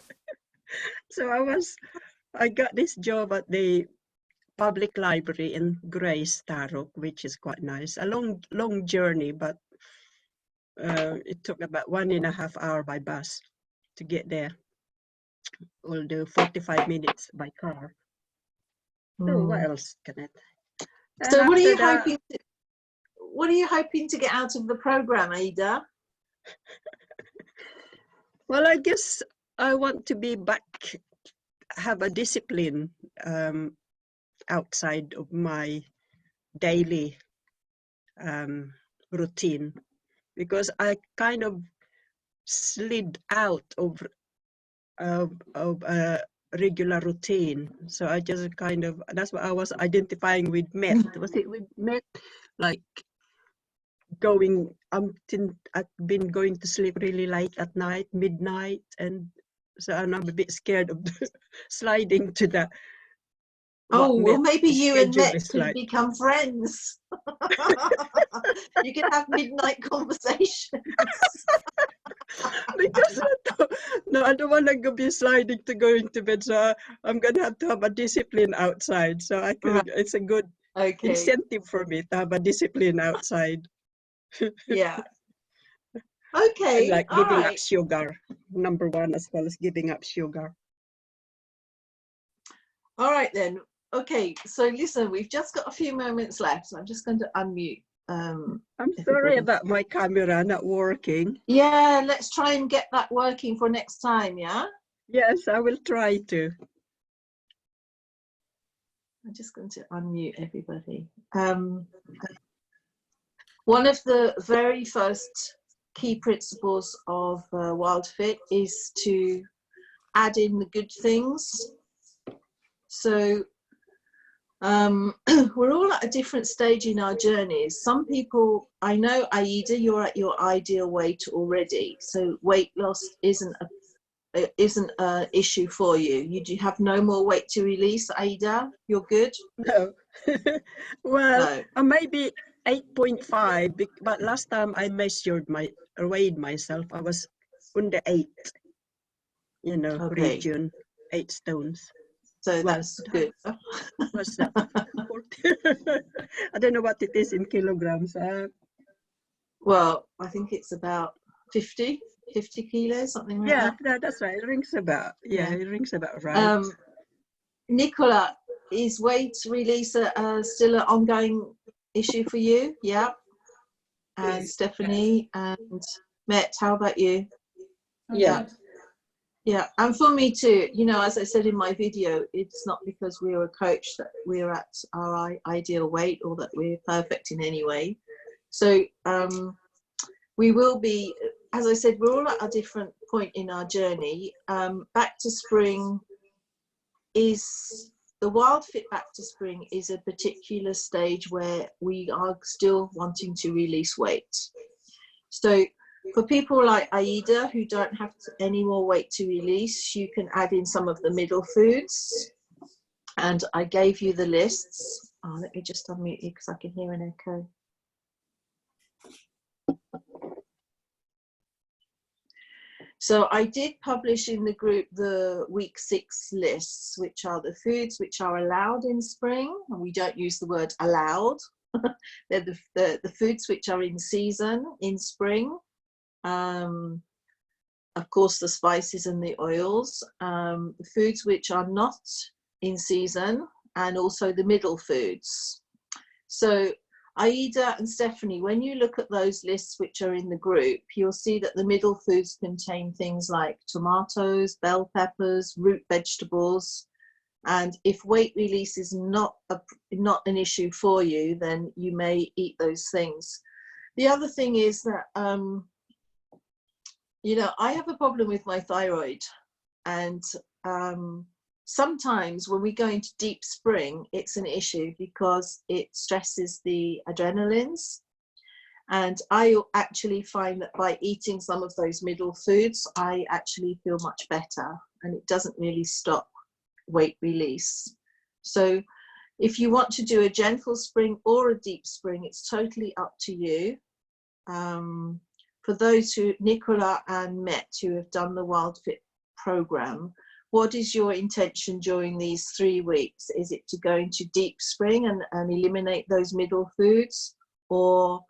So I got this job at the public library in Grace, Tarok, which is quite nice. A long journey, but it took about 1.5 hours by bus to get there. Although 45 minutes by car. So what Mm. else can it? And So what are after you that, hoping to, what are you hoping to get out of the program, Ada? well, I guess I want to be back, have a discipline outside of my daily routine, because I kind of slid out of a regular routine. So I just kind of, that's what I was identifying with Met. Was it with Met? Like I've been going to sleep really late at night, midnight, and so I'm a bit scared of sliding to that. What Oh, well, Met maybe you and schedule Met is could like. become friends. You could have midnight conversations. Because I don't want to be sliding to going to bed, so I'm gonna have to have a discipline outside. So Right. it's a good Okay. incentive for me to have a discipline outside. Yeah. And Okay. like All giving up right. sugar, number one, as well as giving up sugar. All right then. Okay. So listen, we've just got a few moments left. So I'm just going to unmute. I'm Everybody. sorry about my camera not working. Yeah. Let's try and get that working for next time. Yeah. Yes, I will try to. I'm just going to unmute everybody. One of the very first key principles of Wild Fit is to add in the good things. So we're all at a different stage in our journeys. Some people, I know, Aida, you're at your ideal weight already, so weight loss isn't an issue for you. You do have no more weight to release, Aida? You're good? No. Well, No. maybe 8.5, but last time I weighed myself, I was under 8, Okay. region, 8 stones. So Well, that's good. what's that? 40? I don't know what it is in kilograms. Well, I think it's about 50 kilos, something like that. That's right. It rings about. Yeah, Yeah. it rings about right. Nicola, is weight release still an ongoing issue for you? Yeah. And Stephanie and Met, how about you? Yeah. Yeah, and for me too, you know, as I said in my video, it's not because we're a coach that we're at our ideal weight or that we're perfect in any way. So we will be, as I said, we're all at a different point in our journey. Back to spring is, the Wild Fit Back to Spring is a particular stage where we are still wanting to release weight. So for people like Aida who don't have any more weight to release, you can add in some of the middle foods. And I gave you the lists. Oh, let me just unmute you because I can hear an echo. So I did publish in the group the week 6 lists, which are the foods which are allowed in spring. And we don't use the word allowed. They're the foods which are in season in spring. Of course, the spices and the oils, the foods which are not in season, and also the middle foods. So Aida and Stephanie, when you look at those lists which are in the group, you'll see that the middle foods contain things like tomatoes, bell peppers, root vegetables. And if weight release is not an issue for you, then you may eat those things. The other thing is that, you know, I have a problem with my thyroid, and sometimes when we go into deep spring, it's an issue because it stresses the adrenalines. And I actually find that by eating some of those middle foods, I actually feel much better, and it doesn't really stop weight release. So if you want to do a gentle spring or a deep spring, it's totally up to you. For those who, Nicola and Met, who have done the Wild Fit program, what is your intention during these 3 weeks? Is it to go into deep spring and eliminate those middle foods, or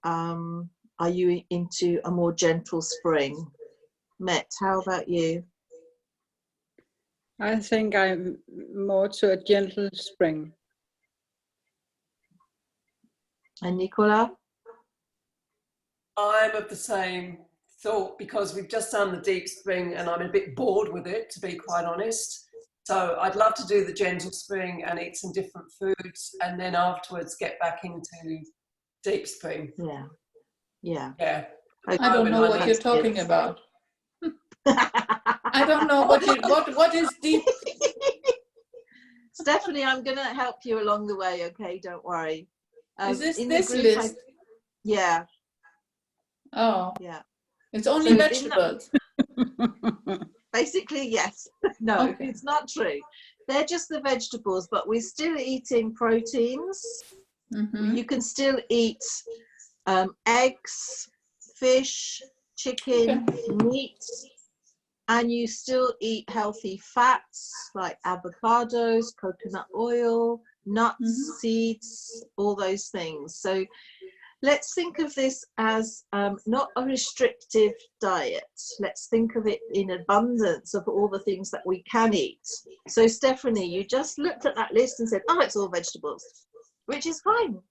are you into a more gentle spring? Met, how about you? I think I'm more to a gentle spring. And Nicola? I'm of the same thought because we've just done the deep spring and I'm a bit bored with it, to be quite honest. So I'd love to do the gentle spring and eat some different foods, and then afterwards get back into deep spring. Yeah. Yeah. Yeah. I don't know what you're talking about. I don't know what is deep. Stephanie, I'm going to help you along the way, okay? Don't worry. Is this in this the group, list? Yeah. Oh, Yeah. it's only So vegetables. Basically, yes. No, Okay. it's not true. They're just the vegetables, but we're still eating proteins. Mm-hmm. You can still eat eggs, fish, chicken, meat, and you still eat healthy fats like avocados, coconut oil, nuts, seeds, all those things. So let's think of this as not a restrictive diet. Let's think of it in abundance of all the things that we can eat. So Stephanie, you just looked at that list and said, oh, it's all vegetables, which is fine.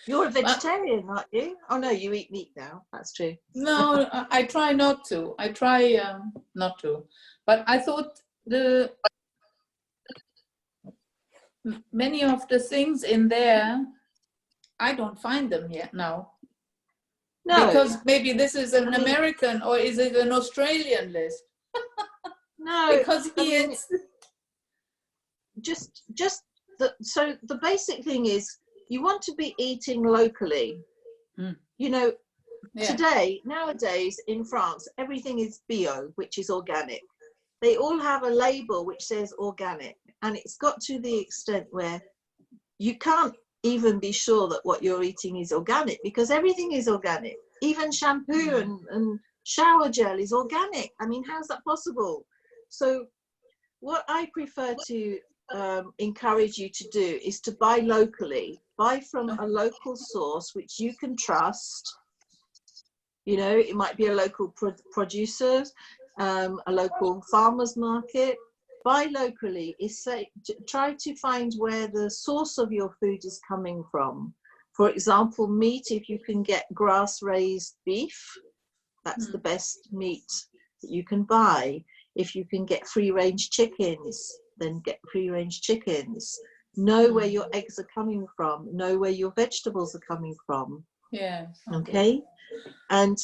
You're a vegetarian, aren't you? Oh no, you eat meat now. That's true. No, I try not to. I try not to. But I thought many of the things in there, I don't find them yet now. No. Because maybe this is an American, or is it an Australian list? No. Because so the basic thing is you want to be eating locally. You know, nowadays in France, everything is bio, which is organic. They all have a label which says organic, and it's got to the extent where you can't even be sure that what you're eating is organic, because everything is organic. Even shampoo and shower gel is organic. I mean, how's that possible? So what I prefer to encourage you to do is to buy locally. Buy from a local source which you can trust. You know, it might be a local producer, a local farmer's market. buy locally is try to find where the source of your food is coming from. For example, meat, if you can get grass-raised beef, that's the best meat that you can buy. If you can get free-range chickens, then get free-range chickens. Know where your eggs are coming from. Know where your vegetables are coming from. Yeah. Okay. And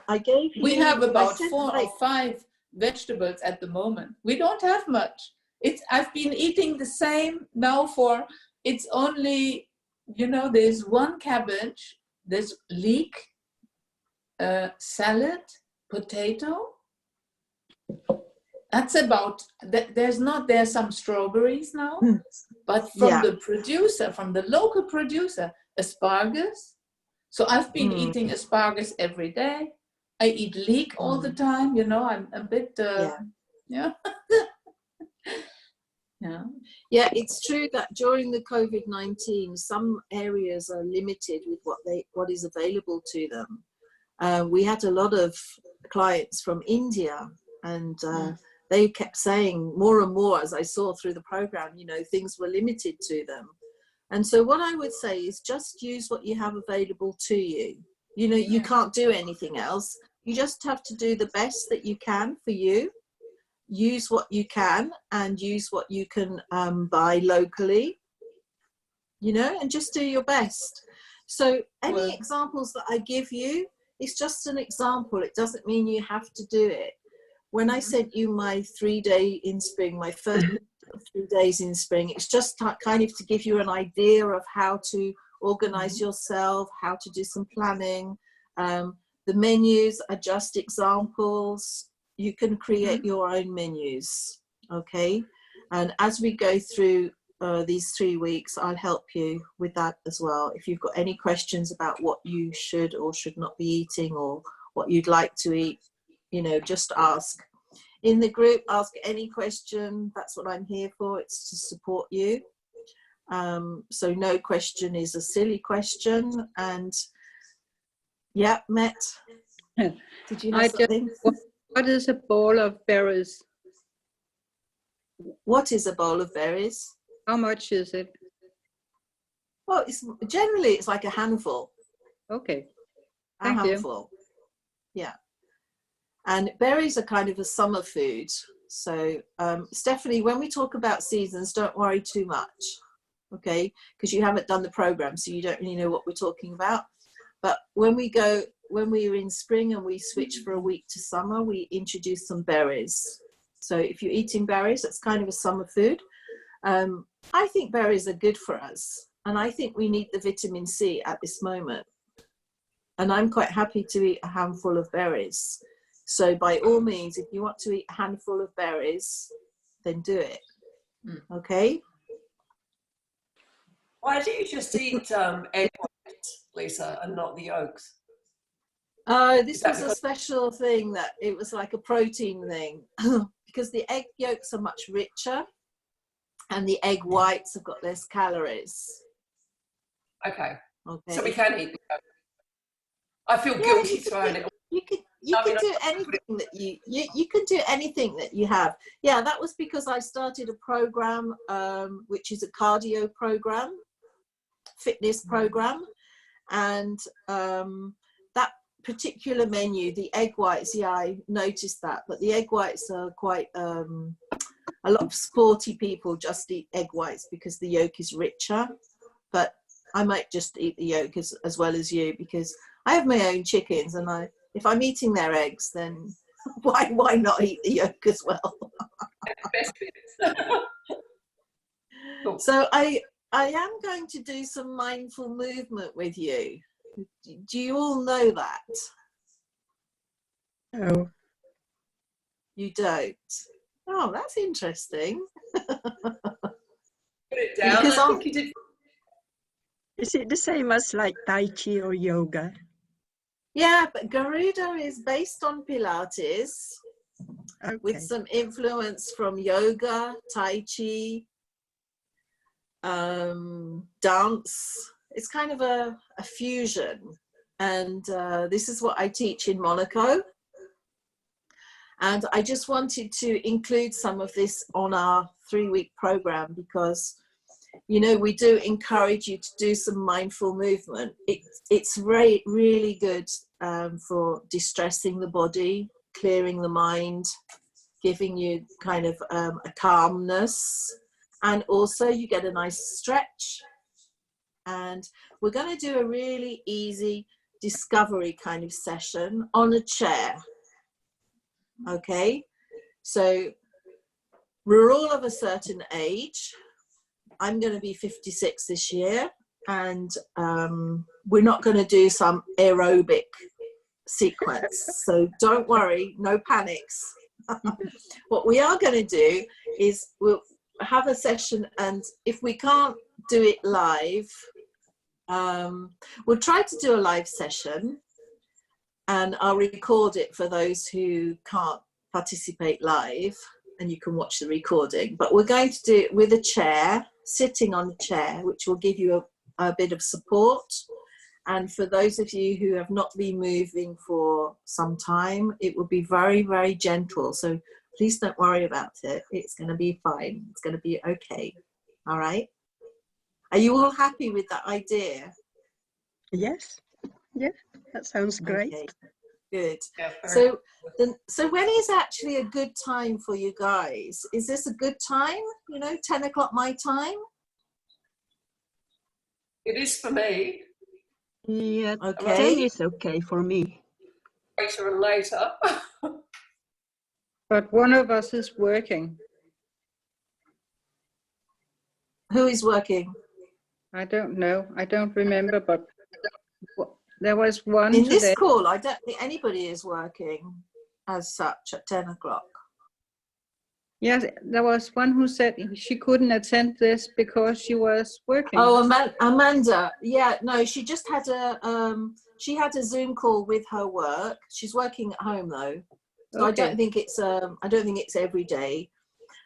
I gave you. We have about I said, 4 or 5 vegetables at the moment. We don't have much. I've been eating the same now for. It's only, you know, there's one cabbage, there's leek, salad, potato. That's about. There's some strawberries now, but from the producer, from the local producer, asparagus. So I've been eating asparagus every day. I eat leek all the time. You know, I'm a bit. Yeah. Yeah. Yeah, it's true that during the COVID-19, some areas are limited with what is available to them. We had a lot of clients from India, and they kept saying more and more, as I saw through the program, you know, things were limited to them. And so what I would say is just use what you have available to you. You know, you can't do anything else. You just have to do the best that you can for you. Use what you can and use what you can buy locally, you know, and just do your best. So any examples that I give you, it's just an example. It doesn't mean you have to do it. When I sent you my 3-day in spring, my first 3 days in spring, it's just kind of to give you an idea of how to organize yourself, how to do some planning. The menus are just examples. You can create your own menus, okay? And as we go through these 3 weeks, I'll help you with that as well. If you've got any questions about what you should or should not be eating or what you'd like to eat, you know, just ask. In the group, ask any question. That's what I'm here for. It's to support you. So no question is a silly question. And yeah, Matt, did you have something? What is a bowl of berries? What is a bowl of berries? How much is it? Well, generally it's like a handful. Okay. A Thank you. handful. Yeah. And berries are kind of a summer food. So Stephanie, when we talk about seasons, don't worry too much, okay? Because you haven't done the program, so you don't really know what we're talking about. But when we're in spring and we switch for a week to summer, we introduce some berries. So if you're eating berries, that's kind of a summer food. I think berries are good for us. And I think we need the vitamin C at this moment. And I'm quite happy to eat a handful of berries. So by all means, if you want to eat a handful of berries, then do it. Okay? Why do you just eat egg whites, Lisa, and not the yolks? This was a special thing that it was like a protein thing because the egg yolks are much richer and the egg whites have got less calories. Okay. So we can eat the yolk. I feel guilty throwing it. You can do anything that you can do anything that you have. Yeah, that was because I started a program, which is a cardio program, fitness program, and that particular menu, the egg whites, yeah, I noticed that, but the egg whites are quite, a lot of sporty people just eat egg whites because the yolk is richer, but I might just eat the yolk as well as you because I have my own chickens and if I'm eating their eggs, then why not eat the yolk as well? Cool. So I am going to do some mindful movement with you. Do you all know that? No. You don't? Oh, that's interesting. Put it down. Because I think you did. Is it the same as like Tai Chi or yoga? Yeah, but Garuda is based on Pilates with some influence from yoga, Tai Chi, dance. It's kind of a fusion. And this is what I teach in Monaco. And I just wanted to include some of this on our 3-week program because, you know, we do encourage you to do some mindful movement. It's really good for distressing the body, clearing the mind, giving you kind of a calmness. And also you get a nice stretch. And we're going to do a really easy discovery kind of session on a chair. Okay, so we're all of a certain age. I'm going to be 56 this year, and we're not going to do some aerobic sequence. So don't worry, no panics. What we are going to do is we'll have a session, and if we can't do it live, we'll try to do a live session, and I'll record it for those who can't participate live, and you can watch the recording. But we're going to do it with a chair, sitting on a chair, which will give you a bit of support. And for those of you who have not been moving for some time, it will be very, very gentle. So please don't worry about it. It's going to be fine. It's going to be okay. All right. Are you all happy with that idea? Yes. Yeah, that sounds great. Okay, good. Yeah, So when is actually a good time for you guys? Is this a good time? You know, 10 o'clock my time? it is for me. Yeah, Okay. 10 is okay for me. Later and later. But one of us is working. Who is working? I don't know. I don't remember, but there was one In today. this call, I don't think anybody is working as such at 10 o'clock. Yes, there was one who said she couldn't attend this because she was working. Oh, Amanda. Yeah, no, she just had she had a Zoom call with her work. She's working at home though. So Okay. I don't think it's every day.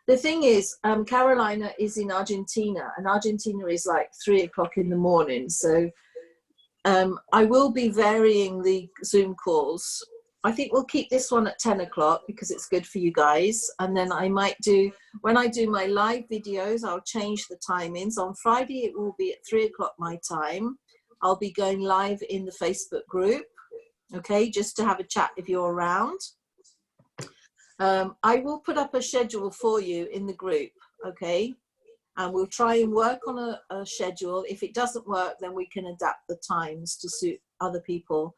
The thing is, Carolina is in Argentina, and Argentina is like 3 o'clock in the morning. So I will be varying the Zoom calls. I think we'll keep this one at 10 o'clock because it's good for you guys. And then I might do, when I do my live videos, I'll change the timings. On Friday, it will be at 3 o'clock my time. I'll be going live in the Facebook group, okay, just to have a chat if you're around. I will put up a schedule for you in the group, okay? And we'll try and work on a schedule. If it doesn't work, then we can adapt the times to suit other people.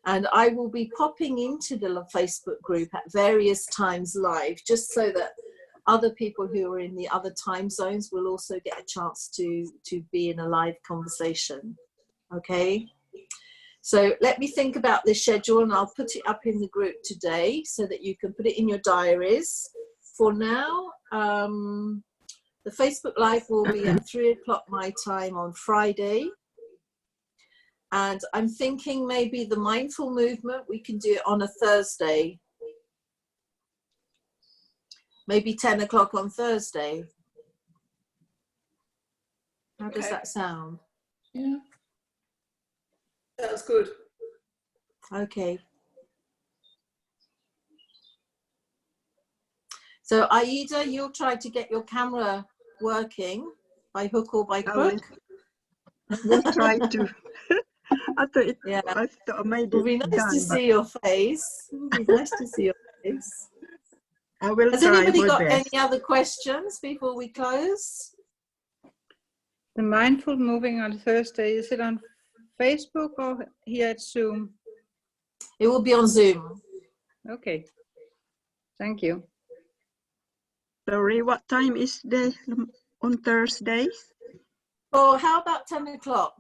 And I will be popping into the Facebook group at various times live, just so that other people who are in the other time zones will also get a chance to be in a live conversation, okay? So let me think about this schedule, and I'll put it up in the group today so that you can put it in your diaries. For now, the Facebook Live will be at 3 o'clock my time on Friday. And I'm thinking maybe the mindful movement, we can do it on a Thursday. Maybe 10 o'clock on Thursday. How does that sound? Yeah. Sounds good. Okay. So Aida, you'll try to get your camera working by hook or by crook. We'll try to. I thought I made It would be it nice to done, but see your face. It would be nice to see your face. I will Has try anybody my got best. any other questions before we close? The mindful moving on Thursday, is it on Facebook or here at Zoom? It will be on Zoom. Okay. Thank you. Sorry, what time is the on Thursdays? Or how about 10 o'clock?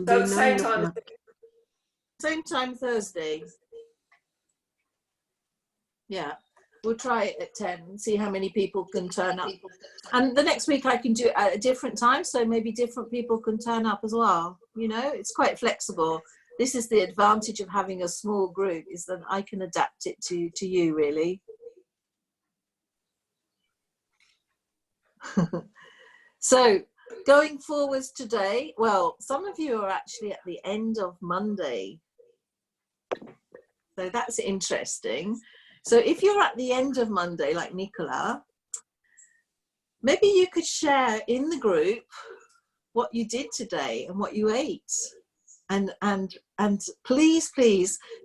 So same time as Same time Thursday. Yeah, we'll try it at 10 and see how many people can turn up. And the next week I can do it at a different time, so maybe different people can turn up as well. You know, it's quite flexible. This is the advantage of having a small group, is that I can adapt it to you, really. So going forwards today, well, some of you are actually at the end of Monday. So that's interesting. So if you're at the end of Monday, like Nicola, maybe you could share in the group what you did today and what you ate. And please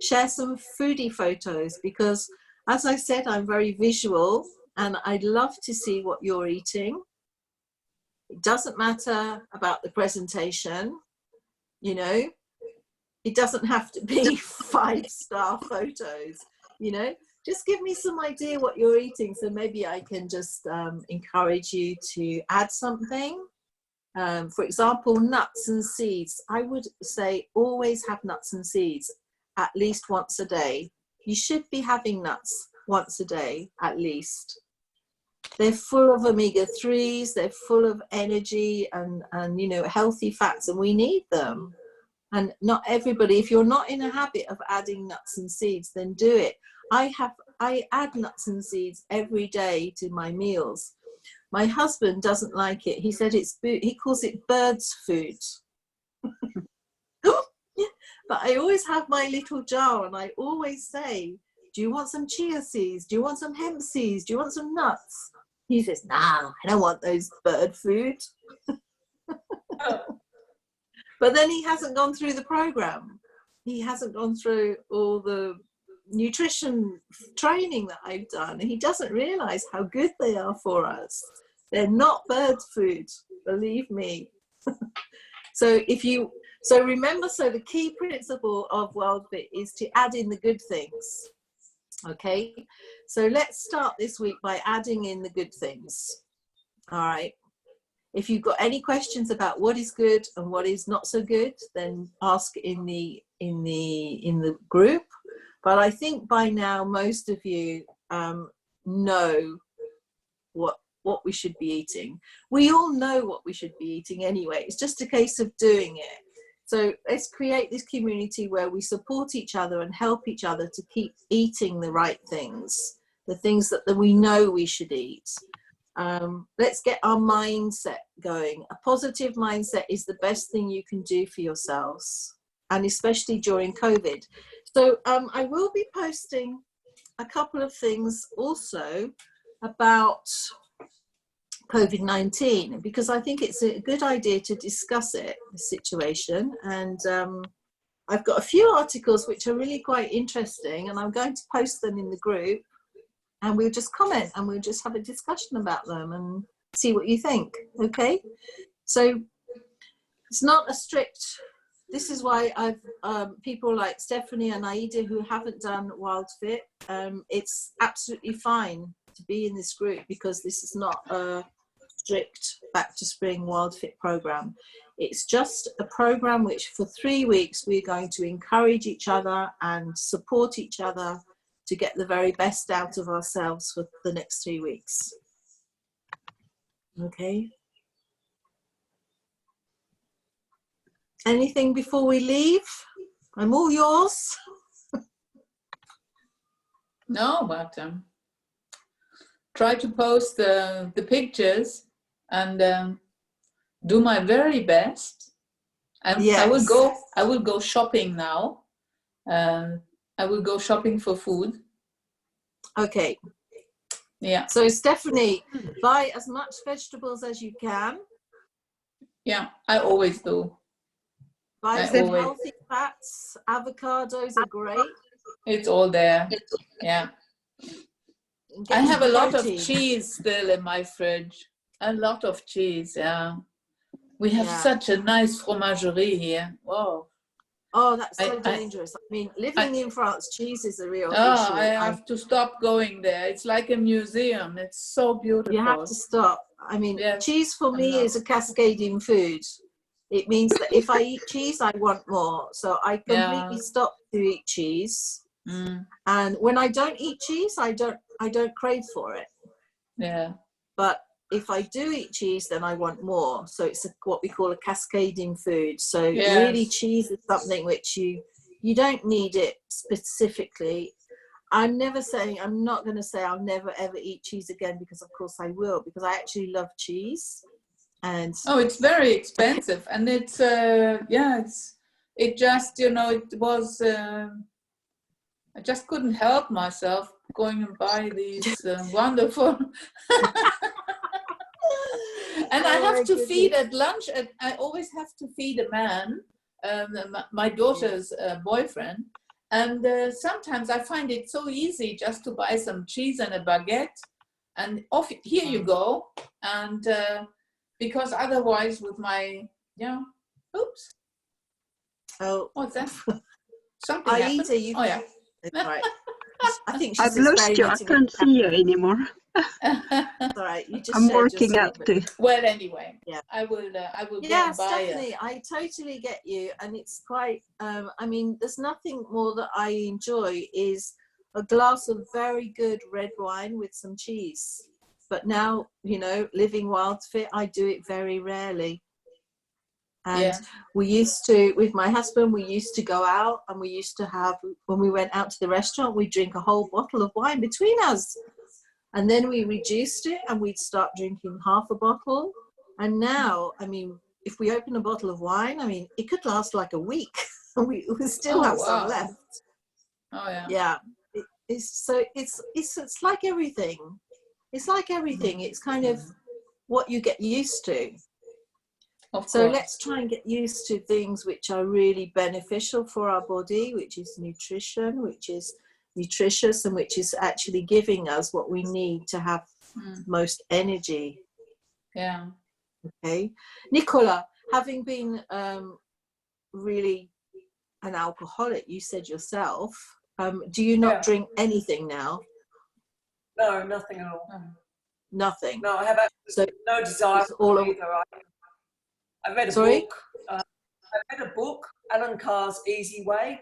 share some foodie photos, because as I said, I'm very visual and I'd love to see what you're eating. It doesn't matter about the presentation, you know, it doesn't have to be 5-star photos, you know, just give me some idea what you're eating. So maybe I can just encourage you to add something. For example, nuts and seeds. I would say always have nuts and seeds at least once a day. You should be having nuts once a day at least. They're full of omega-3s, they're full of energy and you know, healthy fats, and we need them. And not everybody, if you're not in a habit of adding nuts and seeds, then do it. I add nuts and seeds every day to my meals. My husband doesn't like it. He said he calls it bird's food. But I always have my little jar and I always say, do you want some chia seeds? Do you want some hemp seeds? Do you want some nuts? He says, nah, I don't want those bird food. But then he hasn't gone through the program. He hasn't gone through all the nutrition training that I've done. He doesn't realize how good they are for us. They're not bird food, believe me. So remember, the key principle of WorldFit is to add in the good things. Okay, so let's start this week by adding in the good things. All right. If you've got any questions about what is good and what is not so good, then ask in the group. But I think by now most of you know what we should be eating. We all know what we should be eating anyway. It's just a case of doing it. So let's create this community where we support each other and help each other to keep eating the right things, the things that we know we should eat. Let's get our mindset going. A positive mindset is the best thing you can do for yourselves, and especially during COVID. So I will be posting a couple of things also about COVID-19, because I think it's a good idea to discuss the situation. And I've got a few articles which are really quite interesting, and I'm going to post them in the group, and we'll just comment and we'll just have a discussion about them and see what you think. Okay, so it's not a strict, this is why I've people like Stephanie and Aida who haven't done WorldFit, it's absolutely fine to be in this group, because this is not a strict back to spring WorldFit program. It's just a program which for 3 weeks we're going to encourage each other and support each other to get the very best out of ourselves for the next 3 weeks. Okay. Anything before we leave? I'm all yours. No, but try to post the pictures and do my very best. Yes. I will go shopping now. I will go shopping for food. Okay. Yeah. So Stephanie, buy as much vegetables as you can. Yeah, I always do. Buy some healthy fats. Avocados are great. It's all there. Yeah. I have a lot of cheese still in my fridge. A lot of cheese, yeah. We have such a nice fromagerie here. Whoa. Oh, that's so dangerous. I mean, living in France, cheese is a real issue. I have to stop going there. It's like a museum. It's so beautiful. You have to stop. I mean, cheese for me is a cascading food. It means that if I eat cheese, I want more. So I completely stop to eat cheese. Mm. And when I don't eat cheese, I don't crave for it. Yeah. But if I do eat cheese, then I want more. So it's what we call a cascading food. So really cheese is something which you don't need it specifically. I'm not going to say I'll never ever eat cheese again, because of course I will, because I actually love cheese. And it's very expensive, and it's it just, it was I just couldn't help myself going and buy these wonderful. And I have to feed at lunch. I always have to feed a man, my daughter's boyfriend. And sometimes I find it so easy just to buy some cheese and a baguette, and off here you go. And because otherwise, with my oops. Oh, What's that? Something happened. Aida, you. Oh yeah. All right. I think I've she's lost you. I experimenting can't with see you anymore. All right, you just I'm shared your working out screen. too. Well, anyway, Yeah. I will go Yes, and buy definitely. I totally get you, and it's quite. I mean, there's nothing more that I enjoy is a glass of very good red wine with some cheese. But now, you know, living wild fit, I do it very rarely. And we used to, with my husband, we used to go out and we used to have, when we went out to the restaurant, we'd drink a whole bottle of wine between us. And then we reduced it and we'd start drinking half a bottle. And now, I mean, if we open a bottle of wine, I mean, it could last like a week and we still have some left. Oh yeah. Yeah. It's like everything. It's like everything. It's kind of what you get used to. So let's try and get used to things which are really beneficial for our body, which is nutrition, which is nutritious, and which is actually giving us what we need to have most energy. Yeah. Okay. Nicola, having been really an alcoholic, you said yourself, do you not drink anything now? No, nothing at all. Nothing. No, I have absolutely no desire for it either. I read a book. I read a book, Alan Carr's Easy Way,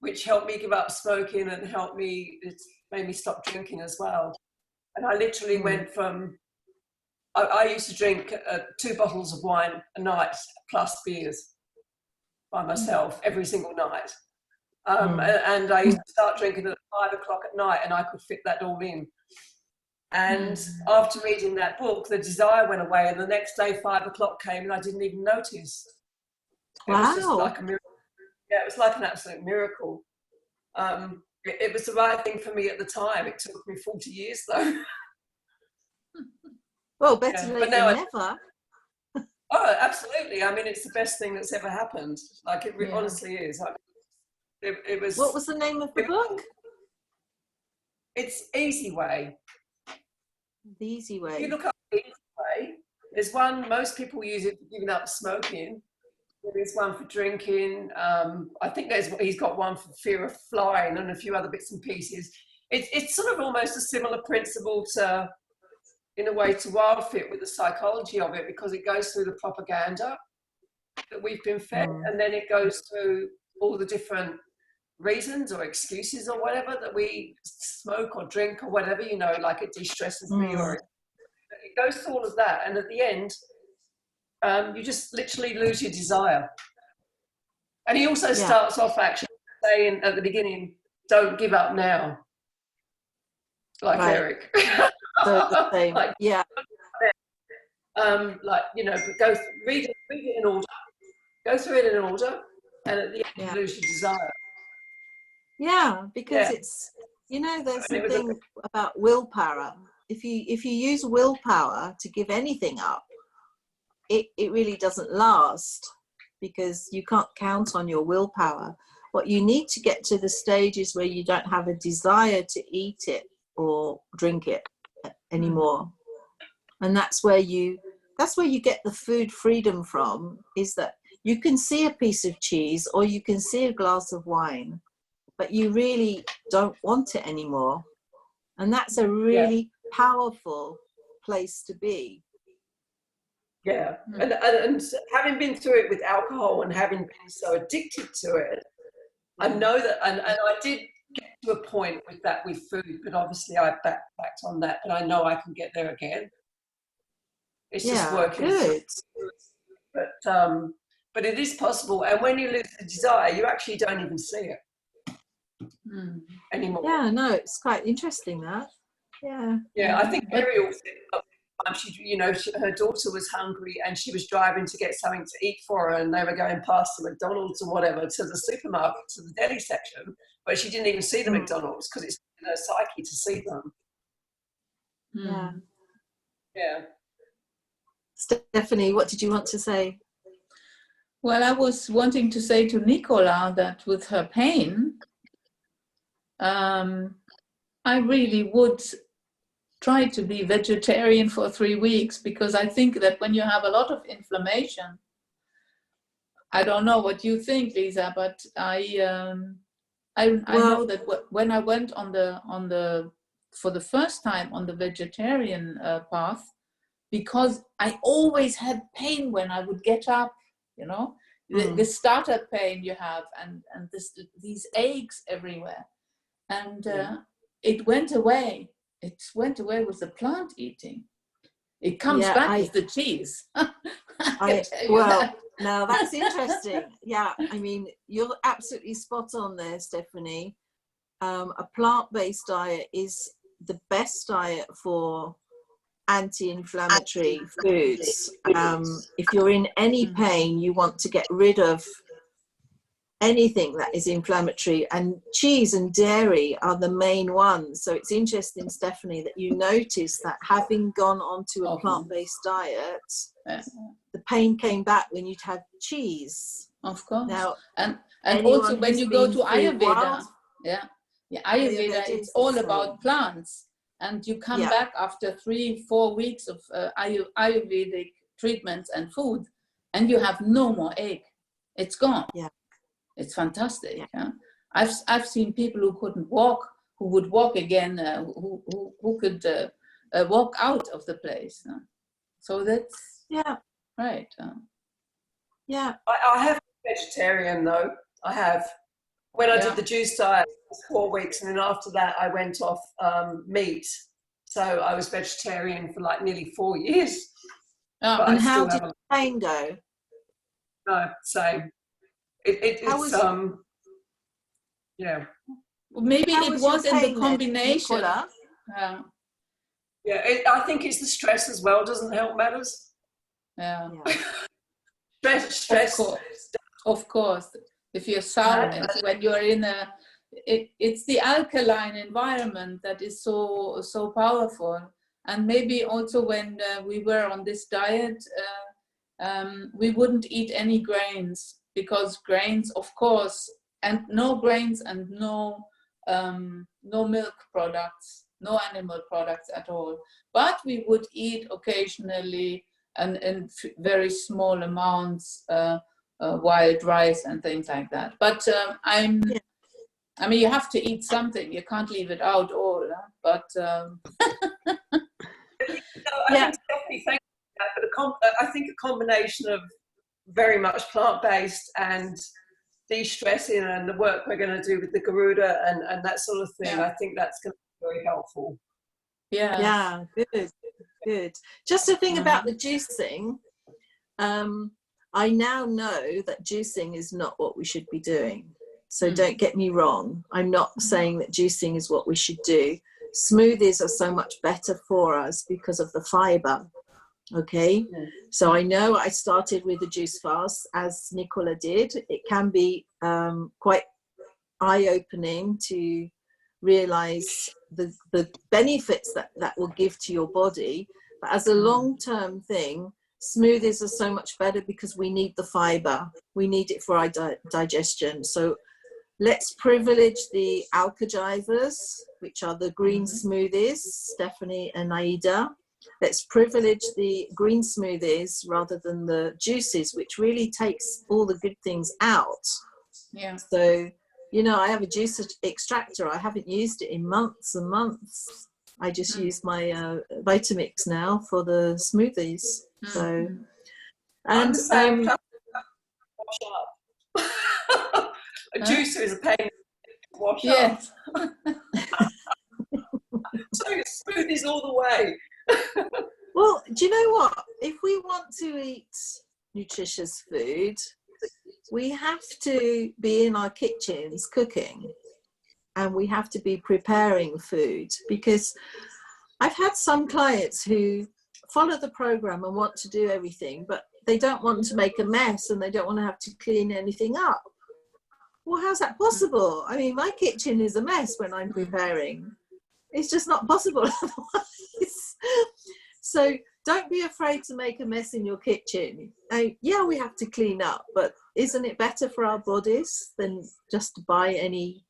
which helped me give up smoking and it made me stop drinking as well. And I literally went from, I used to drink 2 bottles of wine a night plus beers by myself every single night. And I used to start drinking at 5 o'clock at night and I could fit that all in. And after reading that book, the desire went away, and the next day 5 o'clock came and I didn't even notice. It was just like a miracle. Yeah, it was like an absolute miracle. It was the right thing for me at the time. It took me 40 years though. Well, better late than never. Oh, absolutely. I mean, it's the best thing that's ever happened. Like it honestly is. It was. What was the name of the book? It's Easy Way. The Easy Way. If you look up the Easy Way, there's one, most people use it for giving up smoking. There's one for drinking. I think he's got one for fear of flying and a few other bits and pieces. It's sort of almost a similar principle to, in a way, to Wild Fit with the psychology of it, because it goes through the propaganda that we've been fed, and then it goes through all the different reasons or excuses or whatever that we smoke or drink or whatever, you know, like it de-stresses me, or it goes through all of that, and at the end you just literally lose your desire. And he also starts off actually saying at the beginning, don't give up now, like Eric. So the same. Like, like, you know, but read it in order, go through it in order, and at the end you lose your desire. Yeah, because it's, you know, there's something about willpower. If you use willpower to give anything up, it really doesn't last, because you can't count on your willpower. What you need to get to the stage is where you don't have a desire to eat it or drink it anymore. And that's where you get the food freedom from, is that you can see a piece of cheese or you can see a glass of wine, but you really don't want it anymore. And that's a really powerful place to be. Yeah, and having been through it with alcohol and having been so addicted to it, I know that, and I did get to a point with that with food, but obviously I backed on that, but I know I can get there again. It's just working. Good. But it is possible, and when you lose the desire, you actually don't even see it anymore. Yeah, no, it's quite interesting that. Yeah. Yeah, I think burial time her daughter was hungry and she was driving to get something to eat for her, and they were going past the McDonald's or whatever to the supermarket, to the deli section, but she didn't even see the McDonald's because it's in her psyche to see them. Yeah. Yeah. Stephanie, what did you want to say? Well, I was wanting to say to Nicola that with her pain, I really would try to be vegetarian for 3 weeks, because I think that when you have a lot of inflammation, I don't know what you think, Lisa, but I know that when I went for the first time on the vegetarian path, because I always had pain when I would get up, the starter pain you have, and these aches everywhere, and it went away. It went away with the plant eating. It comes back with the cheese. Now that's interesting. Yeah, I mean, you're absolutely spot on there, Stephanie. A plant-based diet is the best diet for anti-inflammatory foods. If you're in any pain, you want to get rid of anything that is inflammatory, and cheese and dairy are the main ones. So it's interesting, Stephanie, that you noticed that having gone onto a plant-based diet, the pain came back when you'd have cheese. Of course. Now, and also when you go to Ayurveda, Ayurveda, it's all about plants, and you come back after 3-4 weeks of Ayurvedic treatments and food, and you have no more ache. It's gone. Yeah. It's fantastic. Yeah. I've seen people who couldn't walk, who would walk again, who could walk out of the place. So that's right. Yeah. I have been vegetarian though. I have. When I did the juice diet, it was 4 weeks, and then after that I went off meat. So I was vegetarian for like nearly 4 years. And how did the pain go? No, same. It's yeah. Well, maybe it was in the combination. I think it's the stress as well. Doesn't help matters. Yeah. Stress. Of course. If you're sour, when you're in it's the alkaline environment that is so powerful. And maybe also when we were on this diet, we wouldn't eat any grains, because grains, of course, and no grains and no milk products, no animal products at all. But we would eat occasionally and in very small amounts wild rice and things like that. But I mean, you have to eat something. You can't leave it out all. But I think definitely thank you for that. But I think a combination of very much plant-based and de-stressing, and the work we're going to do with the Garuda and that sort of thing, I think that's going to be very helpful. Yeah, good. Just the thing about the juicing, I now know that juicing is not what we should be doing. So don't get me wrong. I'm not saying that juicing is what we should do. Smoothies are so much better for us because of the fiber. Okay, so I know I started with a juice fast, as Nicola did. It can be quite eye-opening to realize the benefits that will give to your body. But as a long-term thing, smoothies are so much better because we need the fiber. We need it for our digestion. So let's privilege the alkagivers, which are the green smoothies, Stephanie and Aida. Let's privilege the green smoothies rather than the juices, which really takes all the good things out. Yeah. So, I have a juice extractor. I haven't used it in months and months. I just use my Vitamix now for the smoothies. So, and wash up. A juicer is a pain to wash up. So smoothies all the way. Well, do you know what? If we want to eat nutritious food, we have to be in our kitchens cooking, and we have to be preparing food, because I've had some clients who follow the program and want to do everything, but they don't want to make a mess and they don't want to have to clean anything up. Well, how's that possible? I mean, my kitchen is a mess when I'm preparing. It's just not possible otherwise. So don't be afraid to make a mess in your kitchen. Yeah, we have to clean up, but isn't it better for our bodies than just to buy any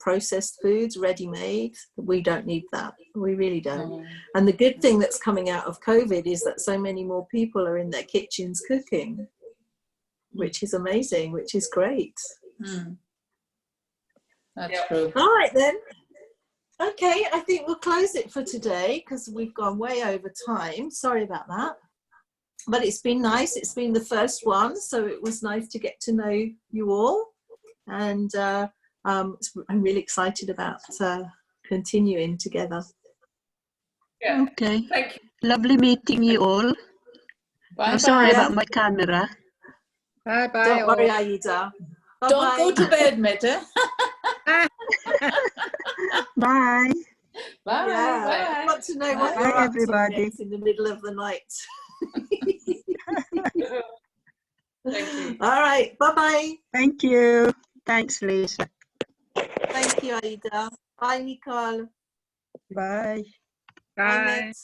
processed foods ready-made? We don't need that. We really don't. And the good thing that's coming out of COVID is that so many more people are in their kitchens cooking, which is amazing, which is great. That's true. All right then. Okay, I think we'll close it for today because we've gone way over time. Sorry about that. But it's been nice. It's been the first one, so it was nice to get to know you all. And I'm really excited about continuing together. Yeah. Okay. Thank you. Lovely meeting you all. Bye I'm sorry bye. about my camera. Bye bye. Don't worry, all. Aida. Don't go Bye-bye. to bed, Mette. Bye. Bye. Yeah, Bye. I want to know what Bye, you're up to everybody. next in the middle of the night. Thank you. All right, bye-bye. Thank you. Thanks, Lisa. Thank you, Aida. Bye, Nicole. Bye. Bye, Bye. Matt.